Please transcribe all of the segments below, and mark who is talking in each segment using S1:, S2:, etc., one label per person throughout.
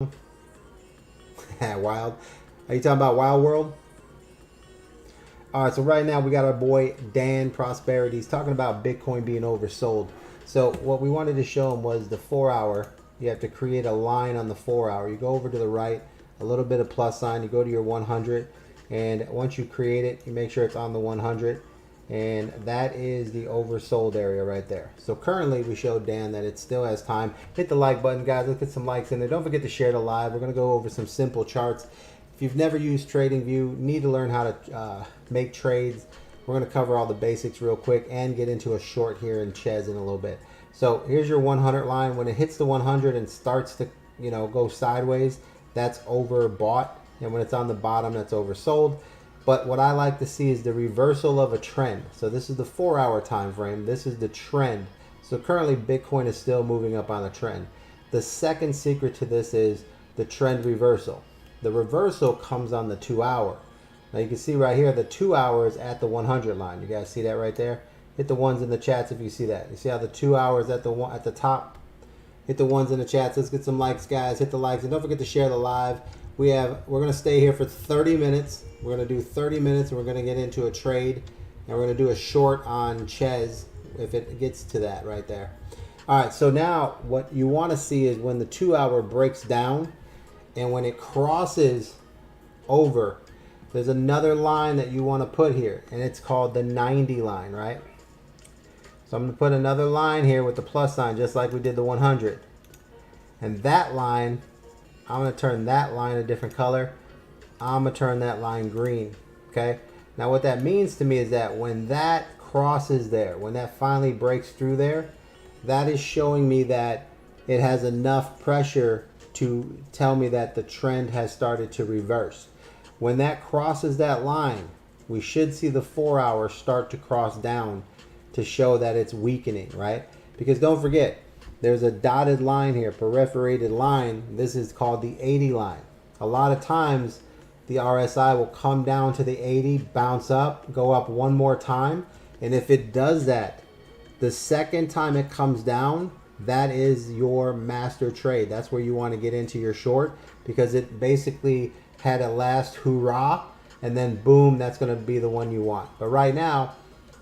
S1: Wild. Are you talking about Wild World? All right, so right now we got our boy Dan Prosperity. He's talking about Bitcoin being oversold. So what we wanted to show him was the 4 hour. You have to create a line on the 4 hour. You go over to the right, a little bit of plus sign. You go to your 100, and once you create it, you make sure it's on the 100, and that is the oversold area right there. So currently we showed Dan that it still has time. Hit the like button, guys. Let's get some likes in there. Don't forget to share the live. We're going to go over some simple charts. If you've never used TradingView, need to learn how to make trades. We're going to cover all the basics real quick and get into a short here in Ches in a little bit. So here's your 100 line. When it hits the 100 and starts to, go sideways, that's overbought. And when it's on the bottom, that's oversold. But what I like to see is the reversal of a trend. So this is the 4 hour time frame. This is the trend. So currently Bitcoin is still moving up on the trend. The second secret to this is the trend reversal. The reversal comes on the 2 hour. Now you can see right here the 2 hours at the 100 line. You guys see that right there? Hit the ones in the chats if you see that. You see how the 2 hours at the top? Hit the ones in the chats. Let's get some likes, guys. Hit the likes, and don't forget to share the live. We're going to stay here for 30 minutes. We're going to do 30 minutes, and we're going to get into a trade, and we're going to do a short on Ches if it gets to that right there. All right, so now what you want to see is when the 2 hour breaks down, and when it crosses over, there's another line that you want to put here, and it's called the 90 line, right? So I'm going to put another line here with the plus sign, just like we did the 100. And that line, I'm going to turn that line a different color. I'm going to turn that line green, okay? Now what that means to me is that when that crosses there, when that finally breaks through there, that is showing me that it has enough pressure to tell me that the trend has started to reverse. When that crosses that line, we should see the 4 hour start to cross down to show that it's weakening, right? Because don't forget, there's a dotted line here, perforated line. This is called the 80 line. A lot of times the RSI will come down to the 80, bounce up, go up one more time. And if it does that, the second time it comes down, that is your master trade. That's where you want to get into your short, because it basically had a last hoorah, and then boom, that's going to be the one you want. But right now,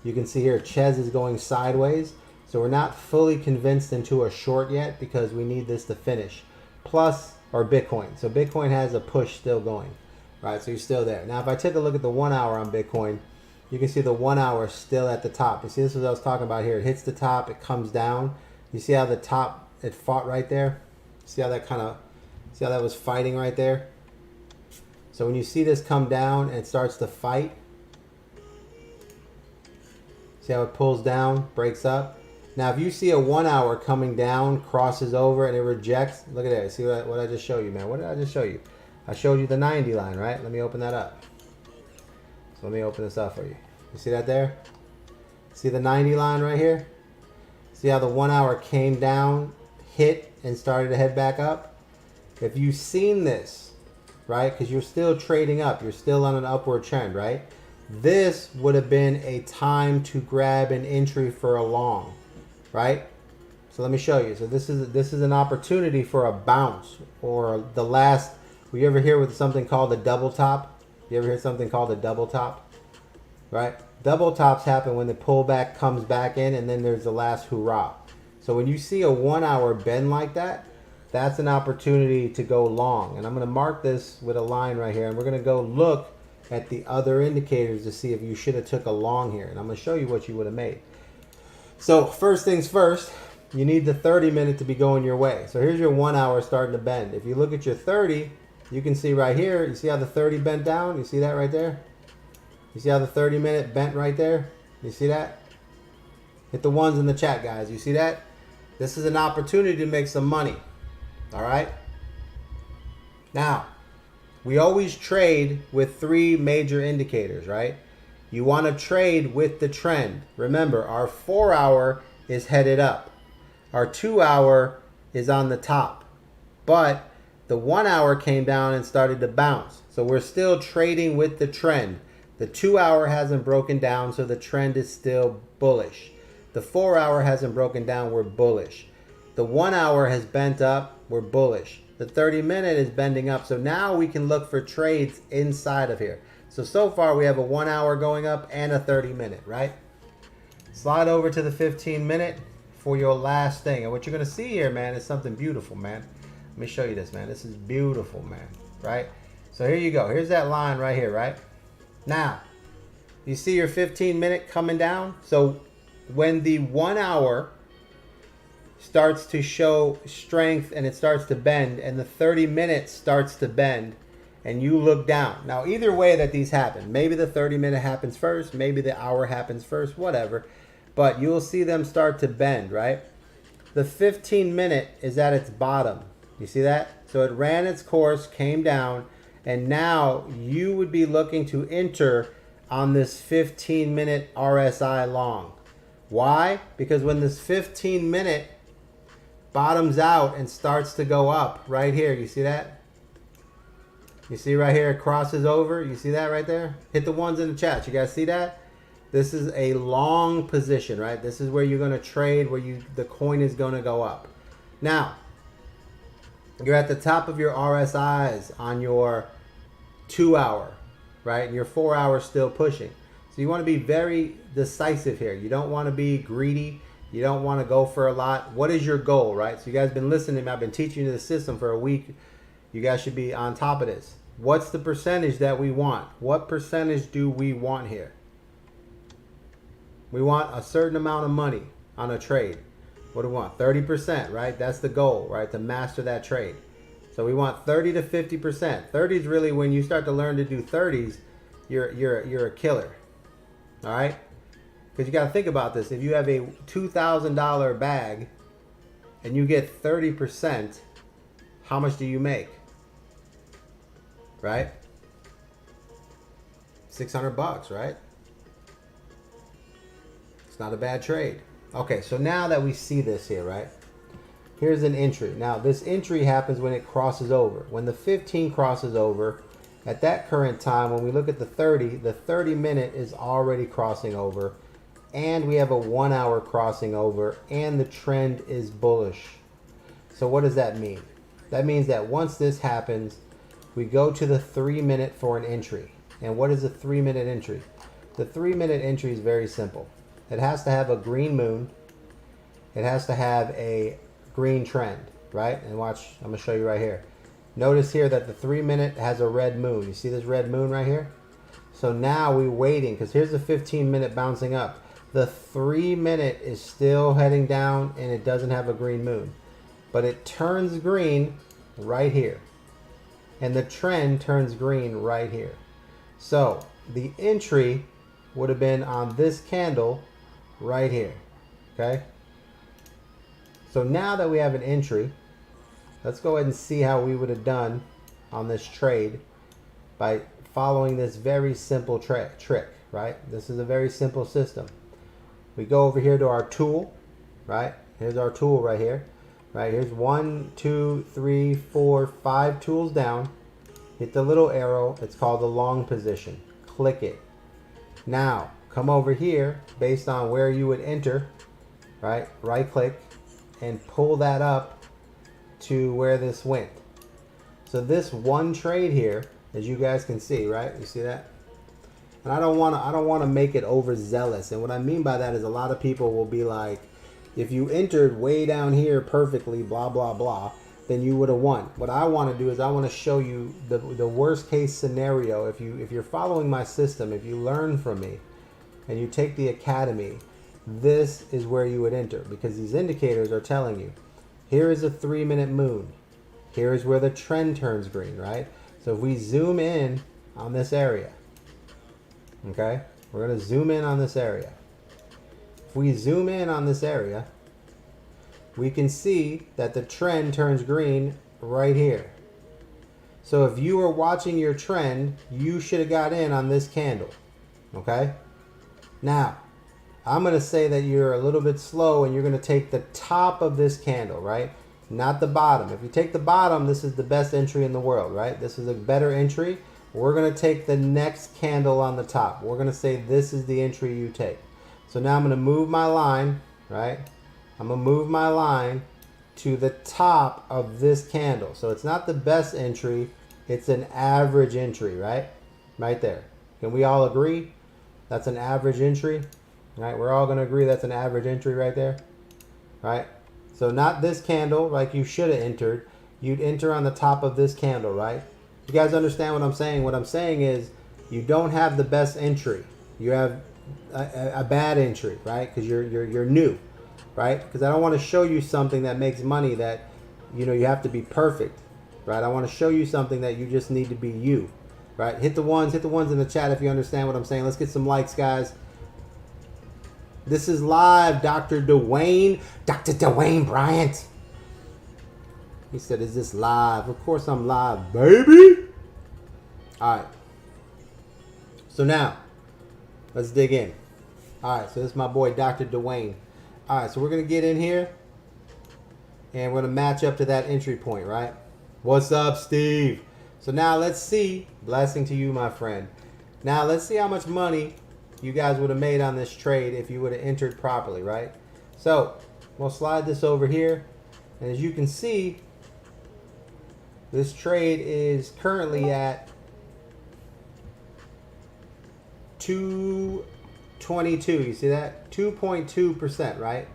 S1: you can see here, Ches is going sideways. So we're not fully convinced into a short yet because we need this to finish. Plus, or Bitcoin. So Bitcoin has a push still going. Right, so you're still there. Now, if I take a look at the 1 hour on Bitcoin, you can see the 1 hour still at the top. You see, this is what I was talking about here. It hits the top, it comes down. You see how the top, it fought right there? See how that see how that was fighting right there? So when you see this come down and it starts to fight, see how it pulls down, breaks up? Now, if you see a 1 hour coming down, crosses over, and it rejects, look at that. See what I just showed you, man? What did I just show you? I showed you the 90 line, right? Let me open that up. So let me open this up for you. You see that there? See the 90 line right here? See how the 1 hour came down, hit, and started to head back up? If you've seen this, right, because you're still trading up, you're still on an upward trend, right? This would have been a time to grab an entry for a long, right? So let me show you. So this is an opportunity for a bounce, or the last. Will you ever hear with something called a double top? You ever hear something called a double top? Right? Double tops happen when the pullback comes back in, and then there's the last hoorah. So when you see a 1 hour bend like that, that's an opportunity to go long. And I'm going to mark this with a line right here, and we're going to go look at the other indicators to see if you should have took a long here. And I'm going to show you what you would have made. So first things first, you need the 30 minute to be going your way. So here's your 1 hour starting to bend. If you look at your 30, you can see right here, you see how the 30 bent down? You see that right there? You see how the 30 minute bent right there? You see that? Hit the ones in the chat, guys. You see that? This is an opportunity to make some money. All right? Now, we always trade with three major indicators, right? You want to trade with the trend. Remember, our 4 hour is headed up. Our 2 hour is on the top. But the 1 hour came down and started to bounce. So we're still trading with the trend. The 2 hour hasn't broken down, so the trend is still bullish. The 4 hour hasn't broken down, we're bullish. The 1 hour has bent up, we're bullish. The 30-minute is bending up. So now we can look for trades inside of here. So far we have a 1 hour going up and a 30-minute, right? Slide over to the 15-minute for your last thing. And what you're going to see here, man, is something beautiful, man. Let me show you this, man. This is beautiful, man, right? So here you go. Here's that line right here, right? Now, you see your 15-minute coming down? So when the 1 hour starts to show strength and it starts to bend, and the 30-minute starts to bend, and you look down. Now, either way that these happen, maybe the 30-minute happens first, maybe the hour happens first, whatever, but you'll see them start to bend, right? The 15-minute is at its bottom. You see that? So it ran its course, came down, and now you would be looking to enter on this 15-minute RSI long. Why? Because when this 15-minute bottoms out and starts to go up right here, you see that? You see right here, it crosses over. You see that right there? Hit the ones in the chat. You guys see that? This is a long position, right? This is where you're going to trade, where the coin is going to go up. Now, you're at the top of your RSIs on your 2 hour, right? And your 4 hour still pushing. So you want to be very decisive here. You don't want to be greedy. You don't want to go for a lot. What is your goal, right? So you guys been listening to me. I've been teaching you the system for a week. You guys should be on top of this. What's the percentage that we want? What percentage do we want here? We want a certain amount of money on a trade. What do we want? 30%, right? That's the goal, right? To master that trade. So we want 30 to 50%. 30 is really when you start to learn to do 30s, you're a killer. All right? Because you got to think about this. If you have a $2,000 bag and you get 30%, how much do you make? Right? $600, right? It's not a bad trade. Okay, so now that we see this here, right? Here's an entry. Now, this entry happens when it crosses over. When the 15 crosses over, at that current time, when we look at the 30-minute is already crossing over, and we have a 1 hour crossing over, and the trend is bullish. So what does that mean? That means that once this happens, we go to the 3-minute for an entry. And what is a 3-minute entry? The 3-minute entry is very simple. It has to have a green moon. It has to have a green trend, right? And watch, I'm going to show you right here. Notice here that the 3-minute has a red moon. You see this red moon right here? So now we're waiting, because here's the 15-minute bouncing up. The 3-minute is still heading down, and it doesn't have a green moon. But it turns green right here. And the trend turns green right here. So the entry would have been on this candle right here. Okay? So now that we have an entry, let's go ahead and see how we would have done on this trade by following this very simple trick, right? This is a very simple system. We go over here to our tool, right? Here's our tool right here. Right, here's 1, 2, 3, 4, 5 tools down. Hit the little arrow. It's called the long position. Click it. Now, come over here based on where you would enter. Right, right click and pull that up to where this went. So this one trade here, as you guys can see, right? You see that? And I don't want to make it overzealous. And what I mean by that is a lot of people will be like, if you entered way down here perfectly, blah, blah, blah, then you would have won. What I want to do is I want to show you the worst case scenario. If you're following my system, if you learn from me and you take the academy, this is where you would enter, because these indicators are telling you, here is a 3-minute moon. Here is where the trend turns green, right? So if we zoom in on this area, okay, we're going to zoom in on this area. If we zoom in on this area, we can see that the trend turns green right here. So if you were watching your trend, you should have got in on this candle. Okay? Now, I'm going to say that you're a little bit slow and you're going to take the top of this candle, right? Not the bottom. If you take the bottom, this is the best entry in the world, right? This is a better entry. We're going to take the next candle on the top. We're going to say this is the entry you take. So now I'm going to move my line, right? I'm going to move my line to the top of this candle. So it's not the best entry, it's an average entry, right? Right there. Can we all agree that's an average entry? Right? We're all going to agree that's an average entry right there. Right? So not this candle like you should have entered. You'd enter on the top of this candle, right? You guys understand what I'm saying? What I'm saying is you don't have the best entry. You have a bad entry, right? Because you're new, right? Because I don't want to show you something that makes money that, you know, you have to be perfect, right? I want to show you something that you just need to be you, right? Hit the ones in the chat if you understand what I'm saying. Let's get some likes, guys. This is live, Dr. Dwayne Bryant. He said, is this live? Of course I'm live, baby. All right. So now, let's dig in. All right, so this is my boy, Dr. Dwayne. All right, so we're going to get in here, and we're going to match up to that entry point, right? What's up, Steve? So now let's see. Blessing to you, my friend. Now let's see how much money you guys would have made on this trade if you would have entered properly, right? So we'll slide this over here, and as you can see, this trade is currently at 222. You see that? 2.2%, right?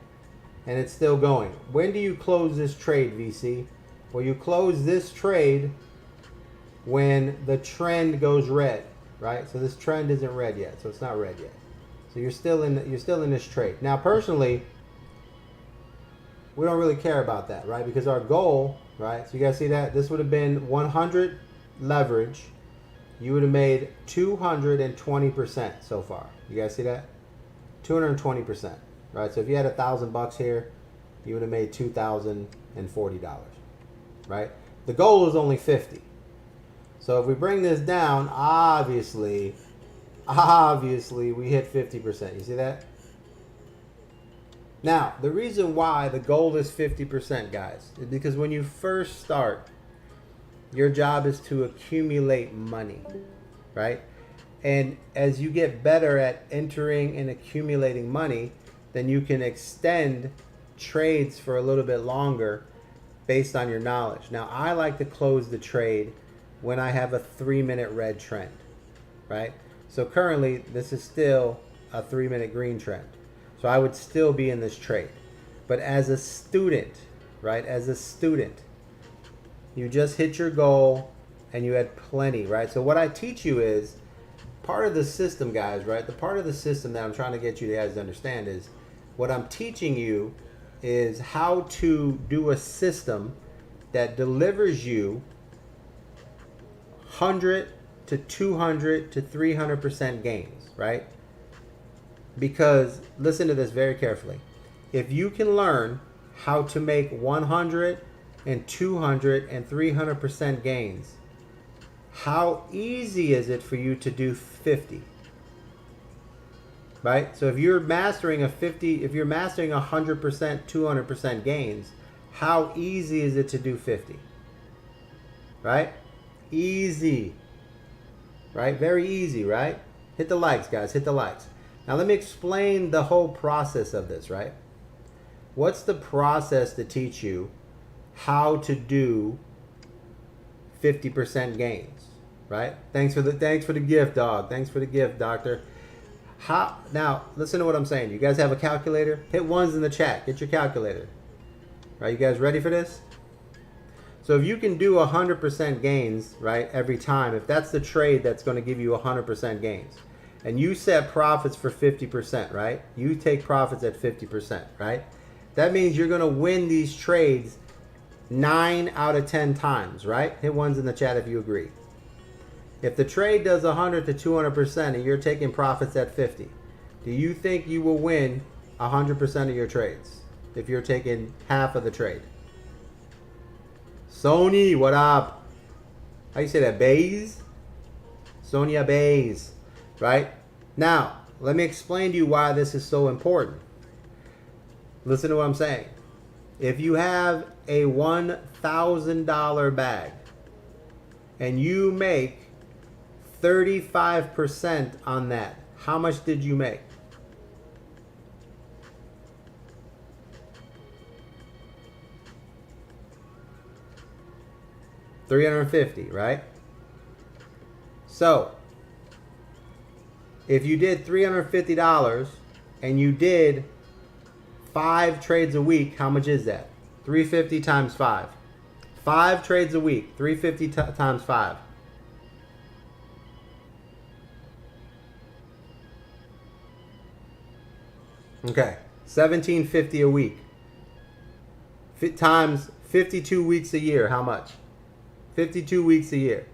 S1: And it's still going. When do you close this trade, VC? Well, you close this trade when the trend goes red, right? So this trend isn't red yet, so it's not red yet. So you're still in this trade. Now, personally, we don't really care about that, right? Because our goal, right? So you guys see that? This would have been 100 leverage. You would have made 220% so far. You guys see that? 220%, right? So if you had $1,000 here, you would have made $2,040, right? The goal is only 50. So if we bring this down, obviously we hit 50%. You see that? Now, the reason why the goal is 50%, guys, is because when you first start, your job is to accumulate money, right? And as you get better at entering and accumulating money, then you can extend trades for a little bit longer based on your knowledge. Now, I like to close the trade when I have a 3-minute red trend, right? So currently, this is still a 3-minute green trend. So I would still be in this trade. But as a student, right? As a student, you just hit your goal and you had plenty, right? So what I teach you is part of the system, guys, right? The part of the system that I'm trying to get you guys to understand is what I'm teaching you is how to do a system that delivers you 100 to 200 to 300% gains, right? Because listen to this very carefully. If you can learn how to make 100 and 200 and 300% gains, how easy is it for you to do 50? Right? So if you're mastering a 50, if you're mastering 100%, 200% gains, how easy is it to do 50? Right? Easy. Right? Very easy, right? Hit the likes, guys. Hit the likes. Now let me explain the whole process of this, right? What's the process to teach you how to do 50% gains, right? Thanks for the gift, dog. Thanks for the gift, doctor. Now, listen to what I'm saying. You guys have a calculator? Hit ones in the chat. Get your calculator. Right, you guys ready for this? So if you can do 100% gains, right, every time, if that's the trade that's going to give you 100% gains, and you set profits for 50%, right? You take profits at 50%, right? That means you're going to win these trades 9 out of 10 times, right? Hit ones in the chat if you agree. If the trade does 100 to 200% and you're taking profits at 50, do you think you will win 100% of your trades if you're taking half of the trade? Sony, what up? How you say that? Bays? Sonia Bays, right? Now, let me explain to you why this is so important. Listen to what I'm saying. If you have a $1,000 bag and you make 35% on that, how much did you make? 350, right? So if you did $350 and you did 5 trades a week, how much is that? 350 times 5. 5 trades a week, 350 times 5. Okay, 1750 a week. Times 52 weeks a year, how much? 52 weeks a year.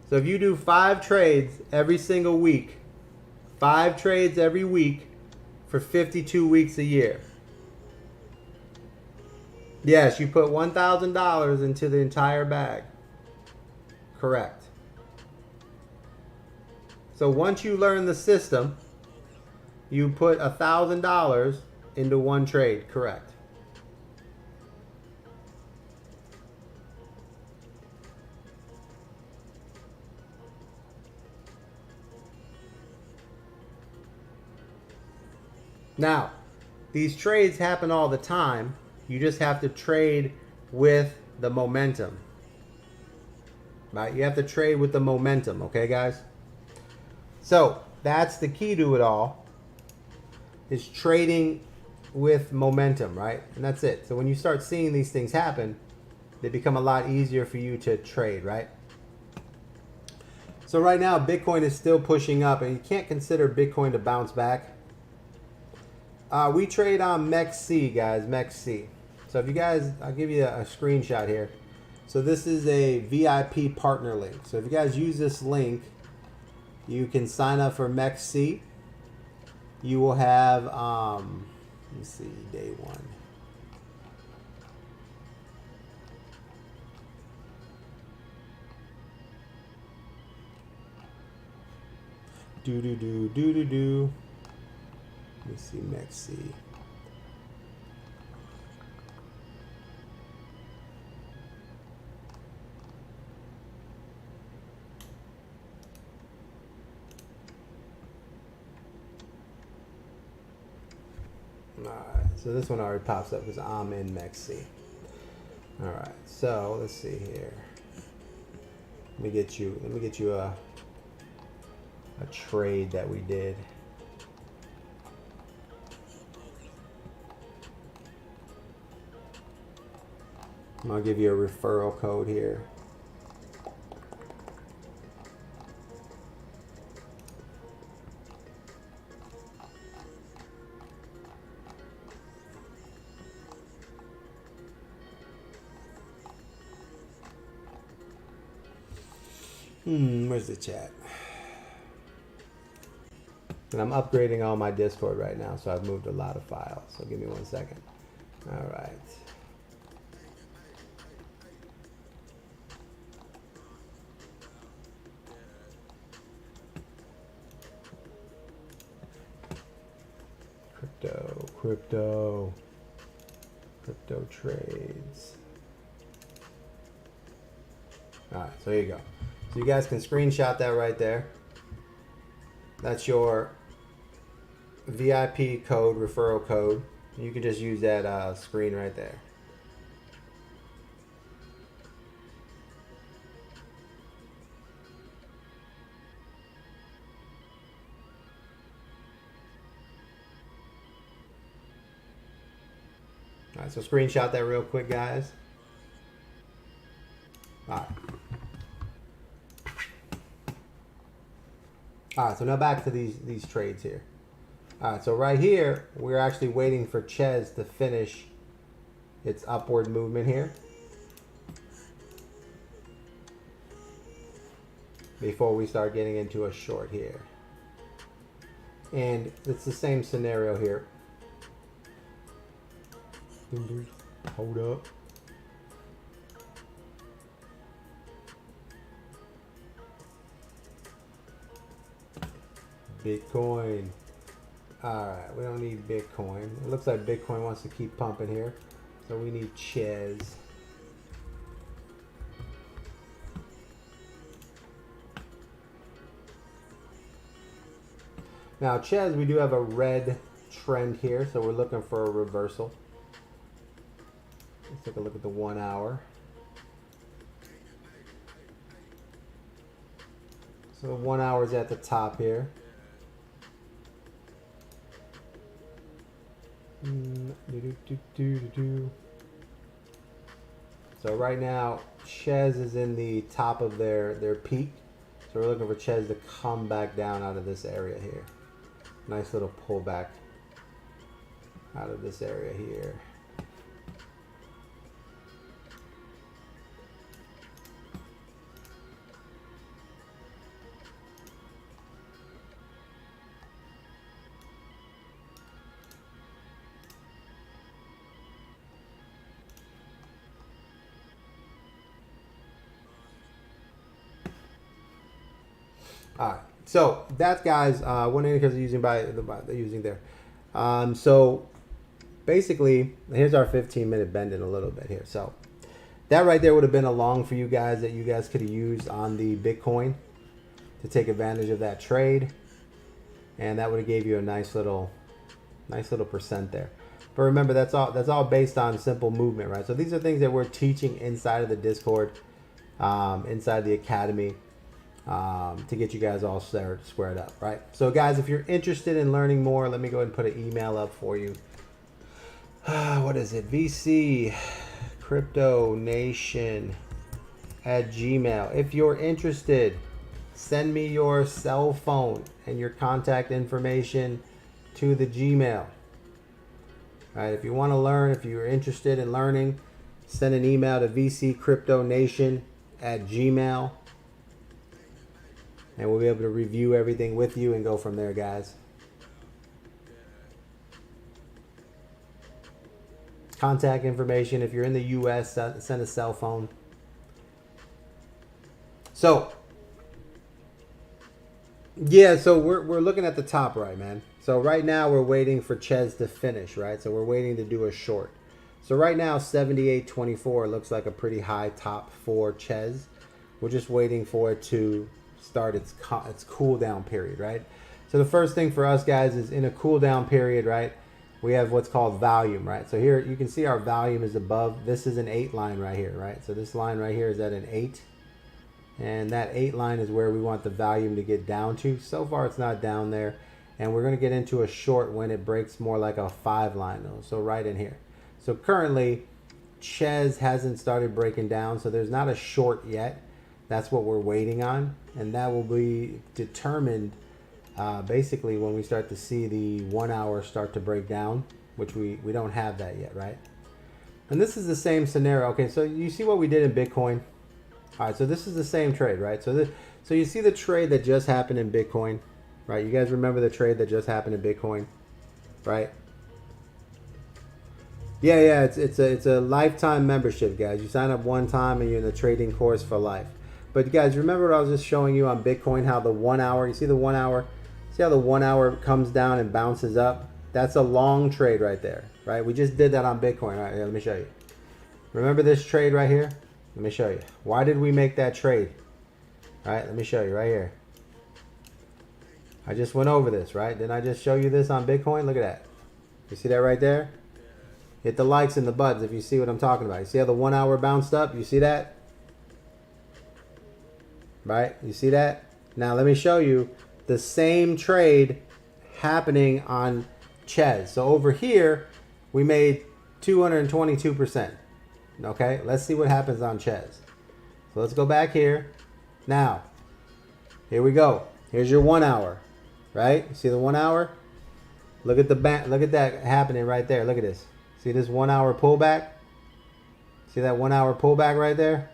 S1: So if you do 5 trades every single week, 5 trades every week for 52 weeks a year. Yes, you put $1,000 into the entire bag. Correct. So once you learn the system, you put $1,000 into one trade. Correct. Now, these trades happen all the time. You just have to trade with the momentum. Right? You have to trade with the momentum, okay, guys? So, that's the key to it all, is trading with momentum, right? And that's it. So when you start seeing these things happen, they become a lot easier for you to trade, right? So right now, Bitcoin is still pushing up, and you can't consider Bitcoin to bounce back. We trade on MEXC, guys, MEXC. So if you guys, I'll give you a screenshot here. So this is a VIP partner link. So if you guys use this link, you can sign up for MEXC. You will have, let's see, day 1. Let me see, MEXC. Alright, so this one already pops up because I'm in MEXC. Alright, so let's see here. Let me get you a trade that we did. I'm gonna give you a referral code here. Where's the chat? And I'm upgrading all my Discord right now, so I've moved a lot of files. So give me 1 second. All right. Crypto trades. All right, so here you go. So you guys can screenshot that right there. That's your VIP code, referral code. You can just use that screen right there. All right, so screenshot that real quick, guys. All right. All right, so now back to these trades here. All right, so right here, we're actually waiting for Ches to finish its upward movement here before we start getting into a short here. And it's the same scenario here. Hold up. Bitcoin. Alright, we don't need Bitcoin. It looks like Bitcoin wants to keep pumping here. So we need Ches. Now Ches, we do have a red trend here, so we're looking for a reversal. Let's take a look at the 1 hour. So 1 hour is at the top here. So right now, Ches is in the top of their peak. So we're looking for Ches to come back down out of this area here. Nice little pullback out of this area here. All right, so that guy's went in because they're using there. So basically, here's our 15-minute bend in a little bit here. So that right there would have been a long for you guys that you guys could have used on the Bitcoin to take advantage of that trade, and that would have gave you a nice little percent there. But remember, that's all based on simple movement, right? So these are things that we're teaching inside of the Discord, inside the Academy. To get you guys all squared up, right? So guys, if you're interested in learning more, let me go ahead and put an email up for you. What is it? VC Crypto Nation at Gmail. If you're interested, send me your cell phone and your contact information to the Gmail. All right, if you want to learn, if you're interested in learning, send an email to vccryptonation at Gmail. And we'll be able to review everything with you and go from there, guys. Contact information. If you're in the U.S., send a cell phone. So, yeah, so we're looking at the top right, man. So right now we're waiting for Ches to finish, right? So we're waiting to do a short. So right now, 78.24 looks like a pretty high top for Ches. We're just waiting for it to start its cool down period, right? So the first thing for us guys is in a cool down period, right? We have what's called volume, right? So here you can see our volume is above. This is an 8 line right here, right? So this line right here is at an 8, and that 8 line is where we want the volume to get down to. So far it's not down there, and we're going to get into a short when it breaks more like a 5 line though. So right in here. So currently Ches hasn't started breaking down, so there's not a short yet. That's what we're waiting on, and that will be determined basically when we start to see the 1 hour start to break down, which we don't have that yet, right? And this is the same scenario. Okay, so you see what we did in Bitcoin? All right, so this is the same trade, right? So you see the trade that just happened in Bitcoin, right? You guys remember the trade that just happened in Bitcoin, right? Yeah, it's a lifetime membership, guys. You sign up one time and you're in the trading course for life. But you guys, remember what I was just showing you on Bitcoin, how the 1 hour, you see the 1 hour, see how the 1 hour comes down and bounces up? That's a long trade right there, right? We just did that on Bitcoin. All right, here, let me show you. Remember this trade right here? Let me show you. Why did we make that trade? All right, let me show you right here. I just went over this, right? Didn't I just show you this on Bitcoin? Look at that. You see that right there? Hit the likes and the buttons if you see what I'm talking about. You see how the 1 hour bounced up? You see that? Right? You see that? Now let me show you the same trade happening on Ches. So over here, we made 222%. Okay, let's see what happens on Ches. So let's go back here. Now, here we go. Here's your 1 hour, right? You see the 1 hour? Look at look at that happening right there. Look at this. See this 1 hour pullback? See that 1 hour pullback right there?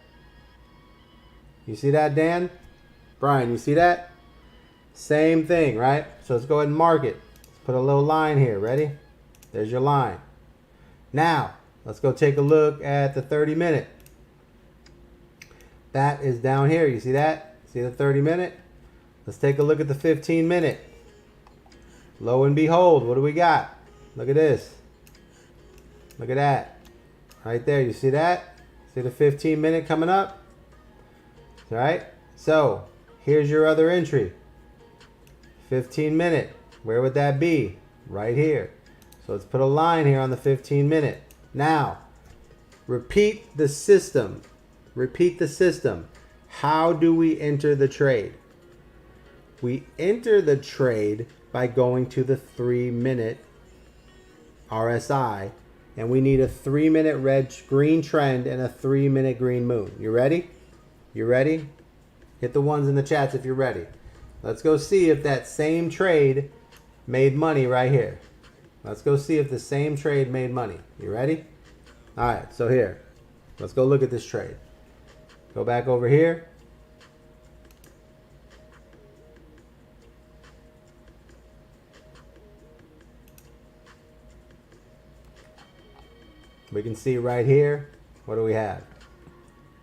S1: You see that, Dan? Brian, you see that? Same thing, right? So let's go ahead and mark it. Let's put a little line here. Ready? There's your line. Now, let's go take a look at the 30-minute. That is down here. You see that? See the 30-minute? Let's take a look at the 15-minute. Lo and behold, what do we got? Look at this. Look at that. Right there. You see that? See the 15-minute coming up? All right, so here's your other entry. 15-minute. Where would that be? Right here. So let's put a line here on the 15-minute. Now, repeat the system. Repeat the system. How do we enter the trade? We enter the trade by going to the 3-minute RSI, and we need a 3-minute red green trend and a 3-minute green moon. You ready? You ready? Hit the ones in the chats if you're ready. Let's go see if that same trade made money right here. Let's go see if the same trade made money. You ready? All right, so here. Let's go look at this trade. Go back over here. We can see right here, what do we have?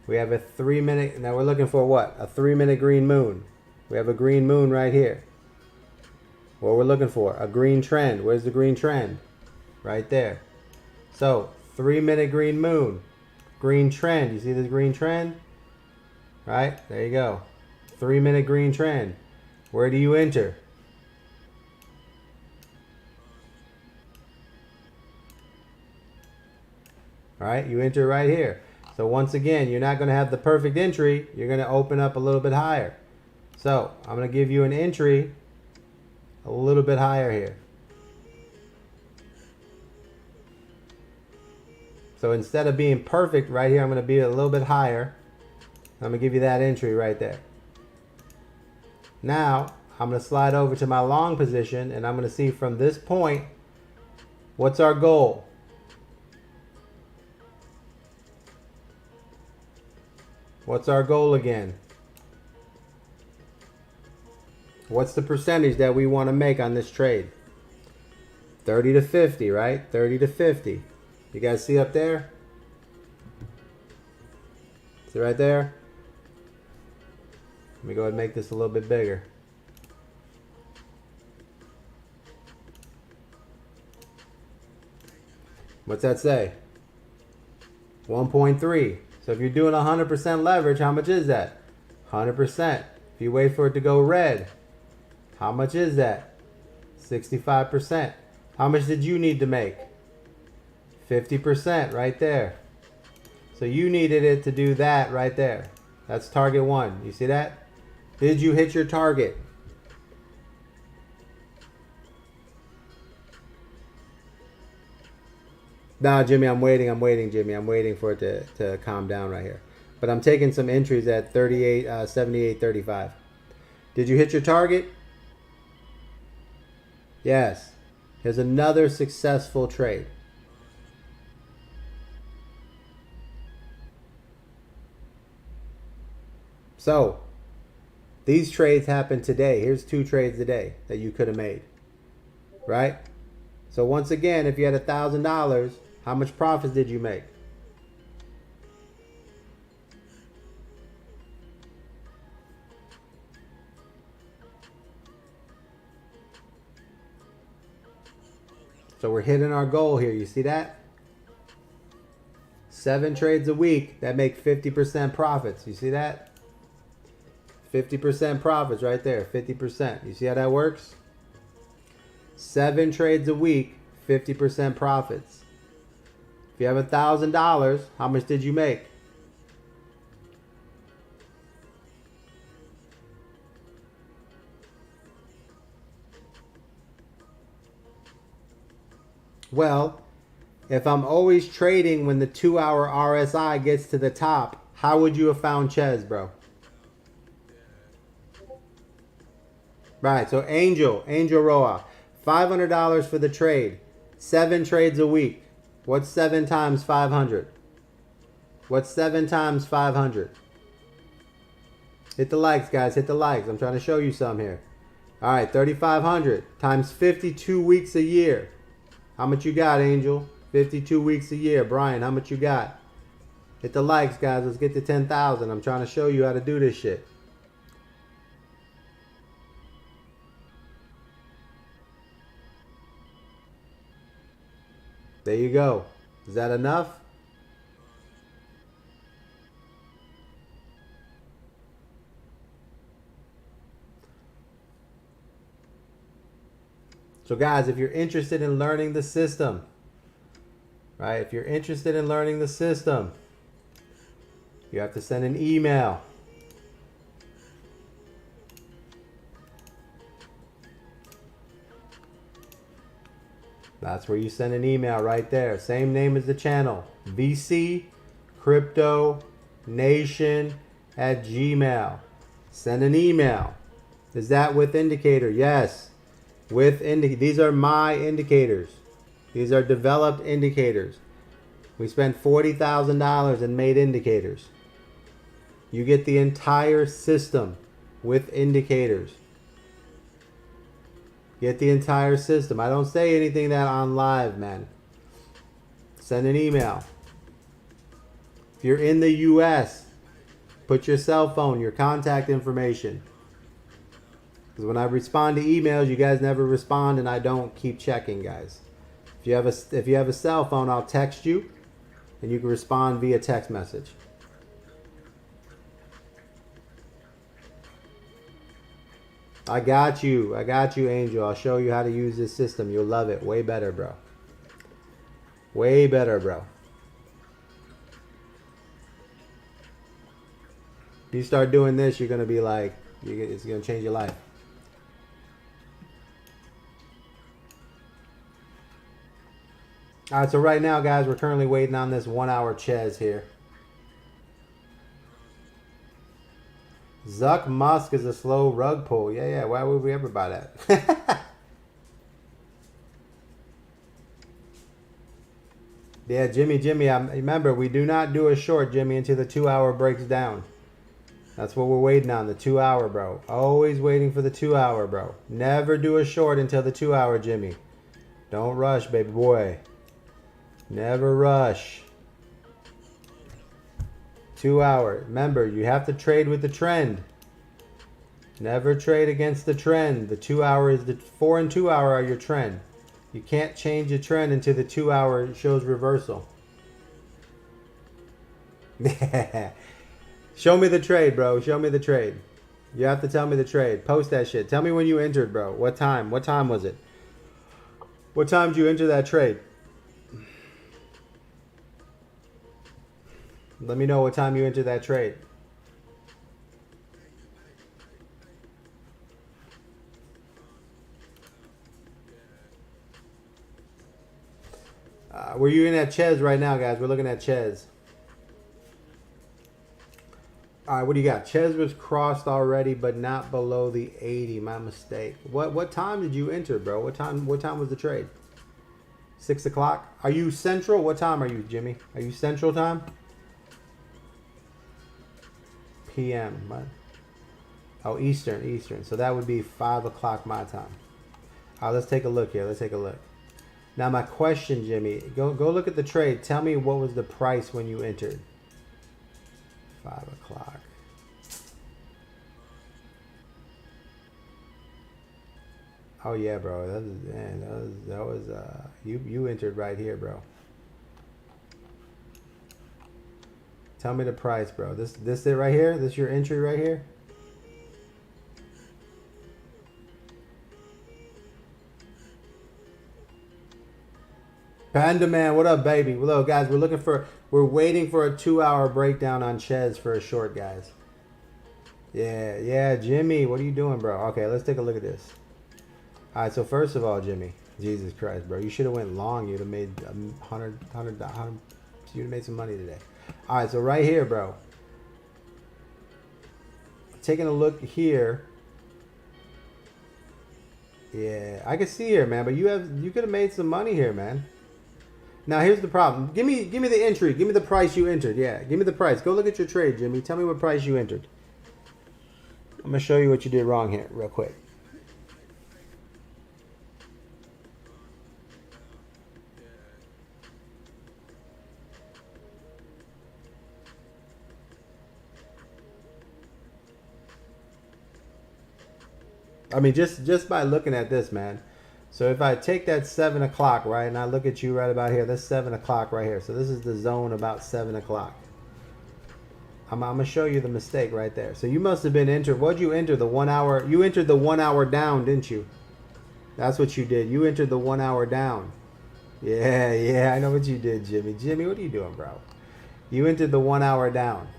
S1: We have a 3-minute, now we're looking for what? A 3-minute green moon. We have a green moon right here. What we're looking for, a green trend. Where's the green trend? Right there. So, 3-minute green moon. Green trend, you see this green trend? Right, there you go. 3-minute green trend. Where do you enter? All right, you enter right here. So once again, you're not going to have the perfect entry. You're going to open up a little bit higher. So I'm going to give you an entry a little bit higher here. So instead of being perfect right here, I'm going to be a little bit higher. I'm going to give you that entry right there. Now I'm going to slide over to my long position, and I'm going to see from this point, what's our goal? What's our goal again? What's the percentage that we want to make on this trade? 30 to 50, right? 30 to 50. You guys see up there? See right there? Let me go ahead and make this a little bit bigger. What's that say? 1.3. So if you're doing 100% leverage, how much is that? 100%. If you wait for it to go red, how much is that? 65%. How much did you need to make? 50% right there. So you needed it to do that right there. That's target one. You see that? Did you hit your target? Nah, Jimmy, I'm waiting, Jimmy. I'm waiting for it to calm down right here. But I'm taking some entries at 38, 78, 35. Did you hit your target? Yes. Here's another successful trade. So, these trades happened today. Here's 2 trades today that you could have made. Right? So once again, if you had $1,000, how much profits did you make? So we're hitting our goal here. You see that? 7 trades a week that make 50% profits. You see that? 50% profits right there. 50%. You see how that works? 7 trades a week, 50% profits. If you have $1,000, how much did you make? Well, if I'm always trading when the 2-hour RSI gets to the top, how would you have found Ches, bro? Right, so Angel Roa, $500 for the trade. 7 trades a week. What's 7 times 500? What's 7 times 500? Hit the likes, guys. Hit the likes. I'm trying to show you some here. All right, 3,500 times 52 weeks a year. How much you got, Angel? 52 weeks a year. Brian, how much you got? Hit the likes, guys. Let's get to 10,000. I'm trying to show you how to do this shit. There you go. Is that enough? So guys, if you're interested in learning the system, right? If you're interested in learning the system, you have to send an email. That's where you send an email right there. Same name as the channel. VC Crypto Nation at Gmail. Send an email. Is that with indicator? Yes. With these are my indicators. These are developed indicators. We spent $40,000 and made indicators. You get the entire system with indicators. Get the entire system. I don't say anything that on live, man. Send an email. If you're in the US, put your cell phone, your contact information. Because when I respond to emails, you guys never respond, and I don't keep checking, guys. If you have a cell phone, I'll text you, and you can respond via text message. I got you, Angel. I'll show you how to use this system. You'll love it. Way better, bro. Way better, bro. If you start doing this, you're gonna be like, it's gonna change your life. All right, so right now, guys, we're currently waiting on this 1 hour Ches here. Zuck Musk is a slow rug pull. Yeah. Why would we ever buy that? Yeah, Jimmy. Remember, we do not do a short, Jimmy, until the 2 hour breaks down. That's what we're waiting on, the 2 hour, bro. Always waiting for the 2 hour, bro. Never do a short until the 2 hour, Jimmy. Don't rush, baby boy. Never rush. 2 hour. Remember, you have to trade with the trend. Never trade against the trend. The 2 hour is the 4 and 2 hour are your trend. You can't change the trend until the 2 hour shows reversal. Show me the trade, bro. Show me the trade. You have to tell me the trade. Post that shit. Tell me when you entered, bro. What time? What time was it? What time did you enter that trade? Let me know what time you entered that trade. Were you in at Ches right now, guys? We're looking at Ches. All right, what do you got? Ches was crossed already, but not below the 80. My mistake. What time did you enter, bro? What time was the trade? 6 o'clock? Are you Central? What time are you, Jimmy? Are you Central time? PM. What? Oh, Eastern. So that would be 5 o'clock my time. All right, let's take a look here. Let's take a look. Now my question, Jimmy, go look at the trade. Tell me what was the price when you entered. 5 o'clock. Oh yeah, bro. That was you entered right here, bro. Tell me the price, bro. This it right here? This your entry right here? Panda Man, what up, baby? Hello, guys. We're waiting for a 2 hour breakdown on Ches for a short, guys. Yeah, Jimmy, what are you doing, bro? Okay, let's take a look at this. All right, so first of all, Jimmy, Jesus Christ, bro, you should have went long. You'd have made $100. You'd have made some money today. All right, so right here, bro. Taking a look here. Yeah, I can see here, man, but you could have made some money here, man. Now here's the problem. Give me the entry. Give me the price you entered. Yeah, give me the price. Go look at your trade, Jimmy. Tell me what price you entered. I'm gonna show you what you did wrong here, real quick. I mean, just by looking at this, man. So if I take that 7 o'clock, right, and I look at you right about here, that's 7 o'clock right here. So this is the zone about 7 o'clock. I'm going to show you the mistake right there. So you must have been entered. What did you enter? The 1 hour? You entered the 1 hour down, didn't you? That's what you did. You entered the 1 hour down. Yeah, I know what you did, Jimmy. Jimmy, what are you doing, bro? You entered the 1 hour down.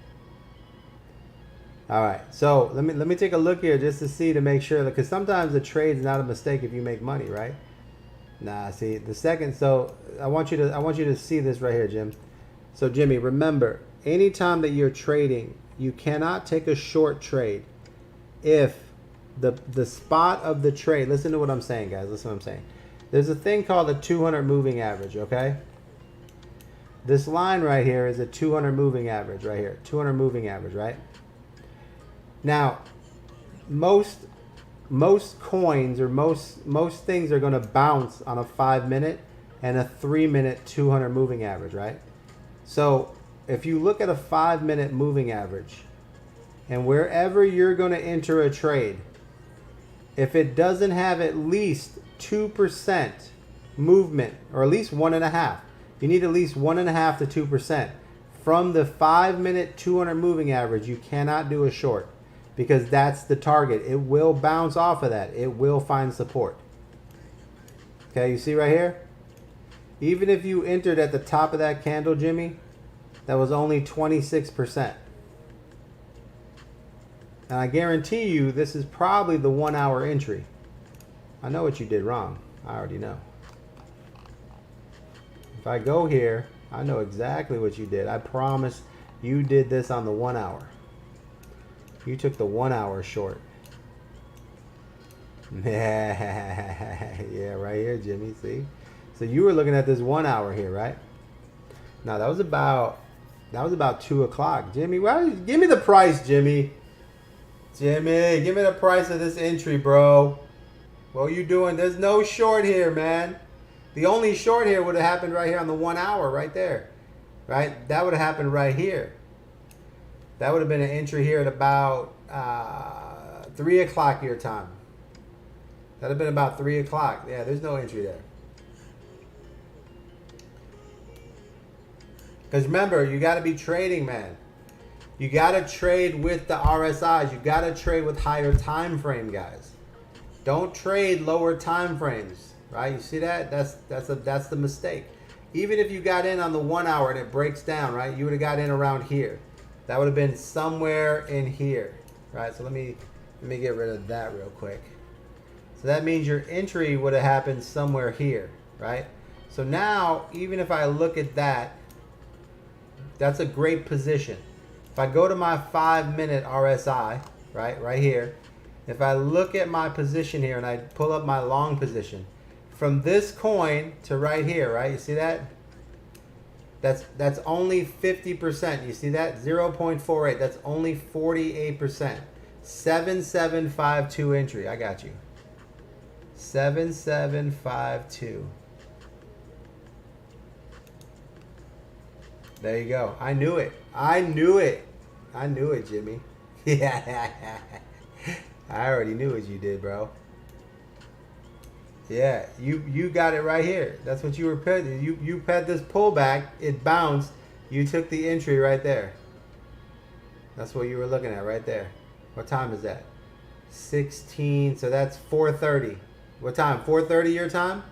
S1: All right, so let me take a look here just to see, to make sure, because sometimes the trade's not a mistake if you make money, right? Nah, see the second. So I want you to see this right here, Jim. So Jimmy, remember, anytime that you're trading, you cannot take a short trade if the spot of the trade. Listen to what I'm saying, guys. Listen to what I'm saying. There's a thing called a 200 moving average. Okay. This line right here is a 200 moving average right here. 200 moving average, right? Now, most coins or most things are going to bounce on a 5-minute and a 3-minute 200 moving average, right? So if you look at a 5-minute moving average and wherever you're going to enter a trade, if it doesn't have at least 2% movement, or at least 1.5%, you need at least 1.5 to 2% from the 5-minute 200 moving average. You cannot do a short, because that's the target. It will bounce off of that. It will find support. Okay, you see right here? Even if you entered at the top of that candle, Jimmy, that was only 26%. And I guarantee you this is probably the 1 hour entry. I know what you did wrong. I already know. If I go here, I know exactly what you did. I promise you did this on the 1 hour. You took the 1 hour short. Yeah, right here, Jimmy. See? So you were looking at this 1 hour here, right? Now that was about 2 o'clock. Jimmy, give me the price, Jimmy. Jimmy, give me the price of this entry, bro. What are you doing? There's no short here, man. The only short here would have happened right here on the 1 hour, right there. Right? That would have happened right here. That would have been an entry here at about 3 o'clock your time. That would have been about 3 o'clock. Yeah, there's no entry there. Because remember, you got to be trading, man. You got to trade with the RSIs. You got to trade with higher time frame, guys. Don't trade lower time frames. Right? You see that? That's the mistake. Even if you got in on the 1 hour and it breaks down, right? You would have got in around here. That would have been somewhere in here. Right? So let me get rid of that real quick. So that means your entry would have happened somewhere here, right? So now, even if I look at that, that's a great position. If I go to my 5-minute RSI, right here, if I look at my position here and I pull up my long position, from this coin to right here, right? You see that? That's only 50%. You see that? 0.48. That's only 48%. 7752 entry. I got you. 7752. There you go. I knew it. I knew it. I knew it, Jimmy. Yeah. I already knew what you did, bro. Yeah, you got it right here. That's what you were petting. You pet this pullback. It bounced. You took the entry right there. That's what you were looking at right there. What time is that? 16. So that's 4:30. What time? 4:30 your time?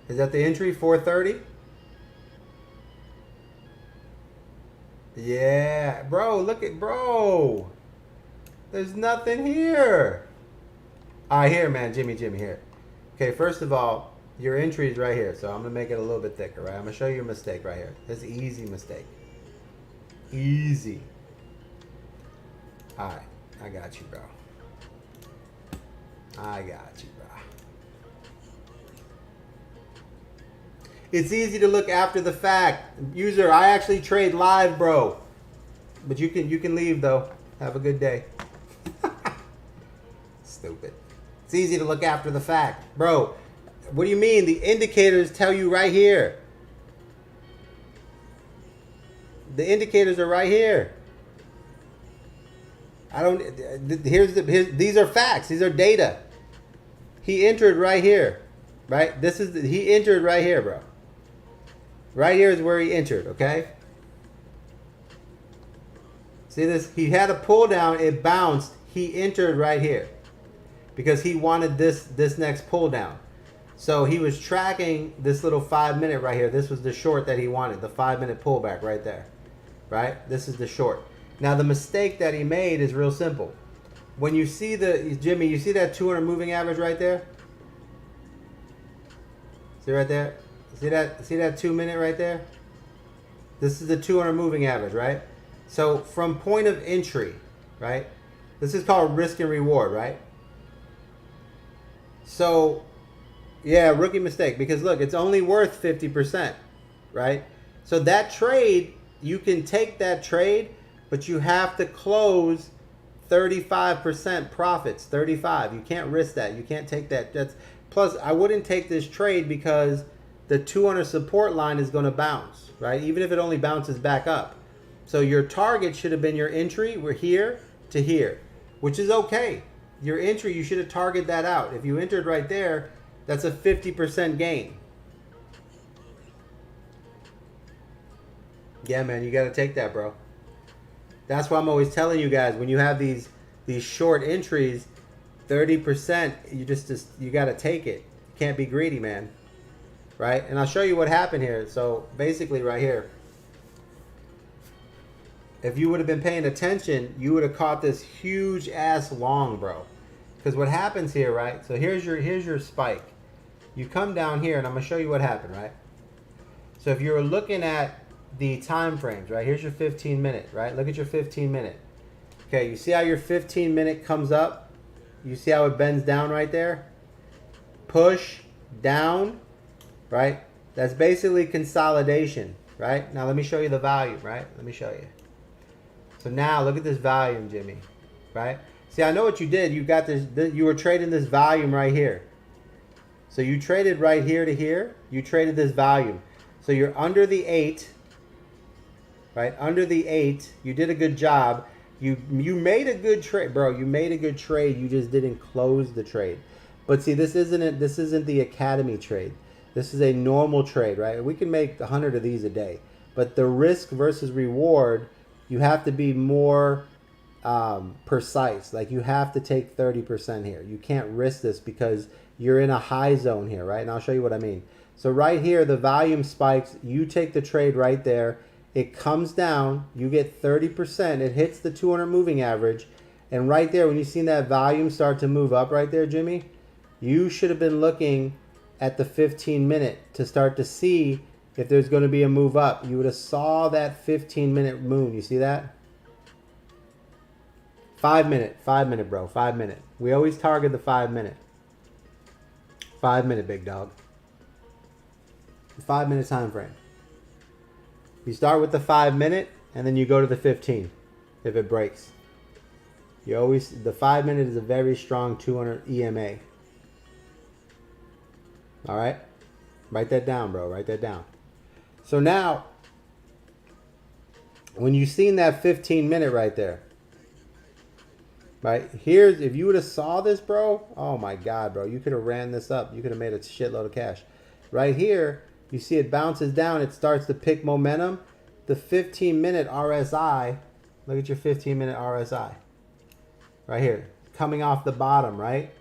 S1: Is that the entry? 4:30? Yeah, bro. Look at bro. There's nothing here. All right, here, man. Jimmy, here. Okay, first of all, your entry is right here. So I'm going to make it a little bit thicker, right? I'm going to show you a mistake right here. This is an easy mistake. Easy. All right. I got you, bro. I got you, bro. It's easy to look after the fact. User, I actually trade live, bro. But you can leave, though. Have a good day. Stupid. It's easy to look after the fact. Bro, what do you mean? The indicators tell you right here. The indicators are right here. These are facts. These are data. He entered right here. Right? He entered right here, bro. Right here is where he entered, okay? See this? He had a pull down, it bounced. He entered right here because he wanted this next pull down. So he was tracking this little 5-minute right here. This was the short that he wanted, the 5-minute pullback right there. Right? This is the short. Now the mistake that he made is real simple. When you see Jimmy, you see that 200 moving average right there? See right there? See that 2 minute right there? This is the 200 moving average, right? So from point of entry, right? This is called risk and reward, right? So, yeah, rookie mistake. Because look, it's only worth 50%, right? So that trade, you can take that trade, but you have to close 35% profits. 35. You can't risk that. You can't take that. That's plus I wouldn't take this trade because the 200 support line is going to bounce, right? Even if it only bounces back up. So your target should have been your entry. We're here to here, which is okay. Your entry, you should have targeted that out. If you entered right there, that's a 50% gain. Yeah, man, you got to take that, bro. That's why I'm always telling you guys, when you have these short entries, 30%, you got to take it. You can't be greedy, man. Right? And I'll show you what happened here. So basically right here, if you would have been paying attention, you would have caught this huge ass long, bro. Because what happens here, right? So here's your spike. You come down here, and I'm going to show you what happened, right? So if you're looking at the time frames, right? Here's your 15 minute, right? Look at your 15 minute. Okay, you see how your 15 minute comes up? You see how it bends down right there? Push, down, right? That's basically consolidation, right? Now let me show you the volume, right? Let me show you. So now look at this volume, Jimmy, right? See, I know what you did. You got this, you were trading this volume right here. So you traded right here to here. You traded this volume. So you're under the 8, right? Under the 8. You did a good job. You made a good trade, bro. You made a good trade. You just didn't close the trade. But see, this isn't the academy trade. This is a normal trade, right? We can make 100 of these a day. But the risk versus reward, you have to be more precise. Like you have to take 30% here. You can't risk this because you're in a high zone here, right? And I'll show you what I mean. So right here, the volume spikes. You take the trade right there. It comes down. You get 30%. It hits the 200 moving average. And right there, when you seen that volume start to move up right there, Jimmy, you should have been looking at the 15 minute to start to see if there's going to be a move up. You would have saw that 15 minute moon. You see that? 5 minute, bro, 5 minute. We always target the 5 minute. 5 minute, big dog. 5 minute time frame. You start with the 5 minute and then you go to the 15 if it breaks. The 5 minute is a very strong 200 EMA. All right? Write that down, bro. Write that down. So now, when you seen that 15 minute right there, right? Here's, if you would have saw this, bro, oh my God, bro, you could have ran this up. You could have made a shitload of cash. Right here, you see it bounces down. It starts to pick momentum. The 15 minute RSI, look at your 15 minute RSI. Right here, coming off the bottom, right?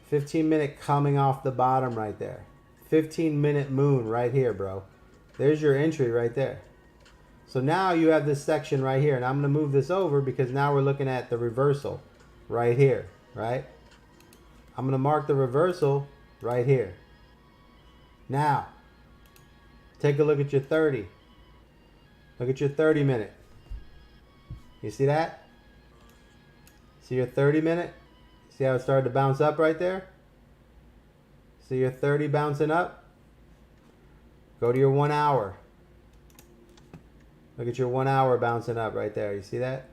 S1: 15 minute coming off the bottom right there. 15 minute moon right here, bro. There's your entry right there. So now you have this section right here, and I'm going to move this over because now we're looking at the reversal right here, right? I'm going to mark the reversal right here. Now, take a look at your 30. Look at your 30 minute. You see that? See your 30 minute? See how it started to bounce up right there? See your 30 bouncing up? Go to your 1 hour. Look at your 1 hour bouncing up right there. You see that?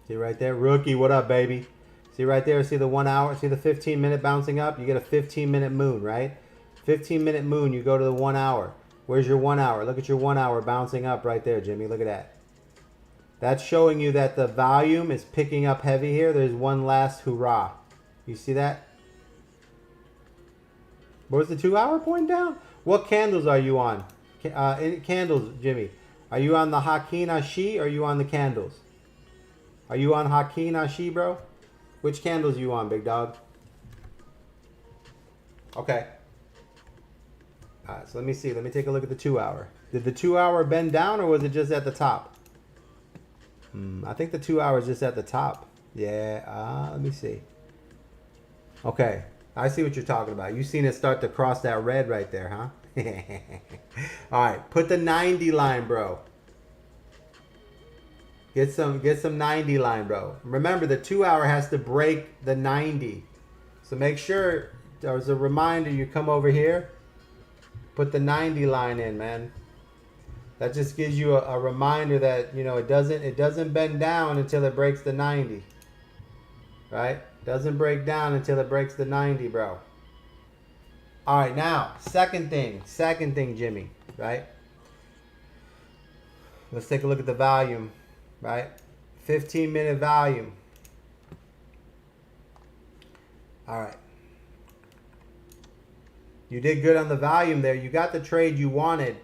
S1: See right there? Rookie, what up, baby? See right there? See the 1 hour? See the 15 minute bouncing up? You get a 15 minute moon, right? 15 minute moon, you go to the 1 hour. Where's your 1 hour? Look at your 1 hour bouncing up right there, Jimmy. Look at that. That's showing you that the volume is picking up heavy here. There's one last hurrah. You see that? Where's the 2 hour point down? What candles are you on? Candles, Jimmy. Are you on the Haki Nashi or are you on the candles? Are you on Haki Nashi, bro? Which candles you on, big dog? Okay. All right, so let me see. Let me take a look at the 2 hour. Did the 2 hour bend down or was it just at the top? I think the 2 hours just at the top. Yeah, let me see. Okay, I see what you're talking about. You seen it start to cross that red right there, huh? All right, put the 90 line, bro. Get some 90 line, bro. Remember, the 2 hour has to break the 90. So make sure, there's a reminder, you come over here, put the 90 line in, man. That just gives you a reminder that, you know, it doesn't bend down until it breaks the 90. Right? Doesn't break down until it breaks the 90, bro. All right, now, second thing, Jimmy, right? Let's take a look at the volume, right? 15-minute volume. All right. You did good on the volume there. You got the trade you wanted,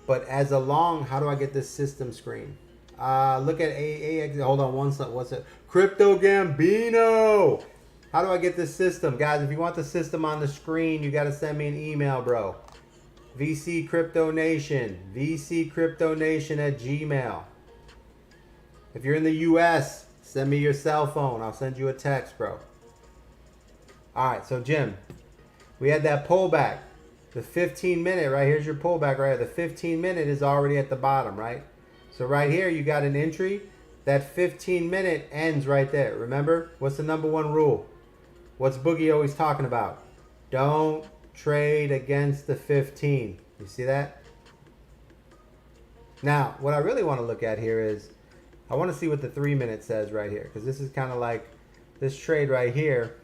S1: but as a long, how do I get this system screen? Look at AX. Hold on one second. What's it? Crypto Gambino. How do I get this system? Guys, if you want the system on the screen, you got to send me an email, bro. VC Crypto Nation. VC Crypto Nation at Gmail. If you're in the US, send me your cell phone. I'll send you a text, bro. All right, so Jim, we had that pullback. The 15-minute, right? Here's your pullback right here. The 15-minute is already at the bottom, right? So right here, you got an entry. That 15-minute ends right there. Remember, what's the number one rule? What's Boogie always talking about? Don't trade against the 15. You see that? Now, what I really want to look at here is, I want to see what the 3-minute says right here. Because this is kind of like, this trade right here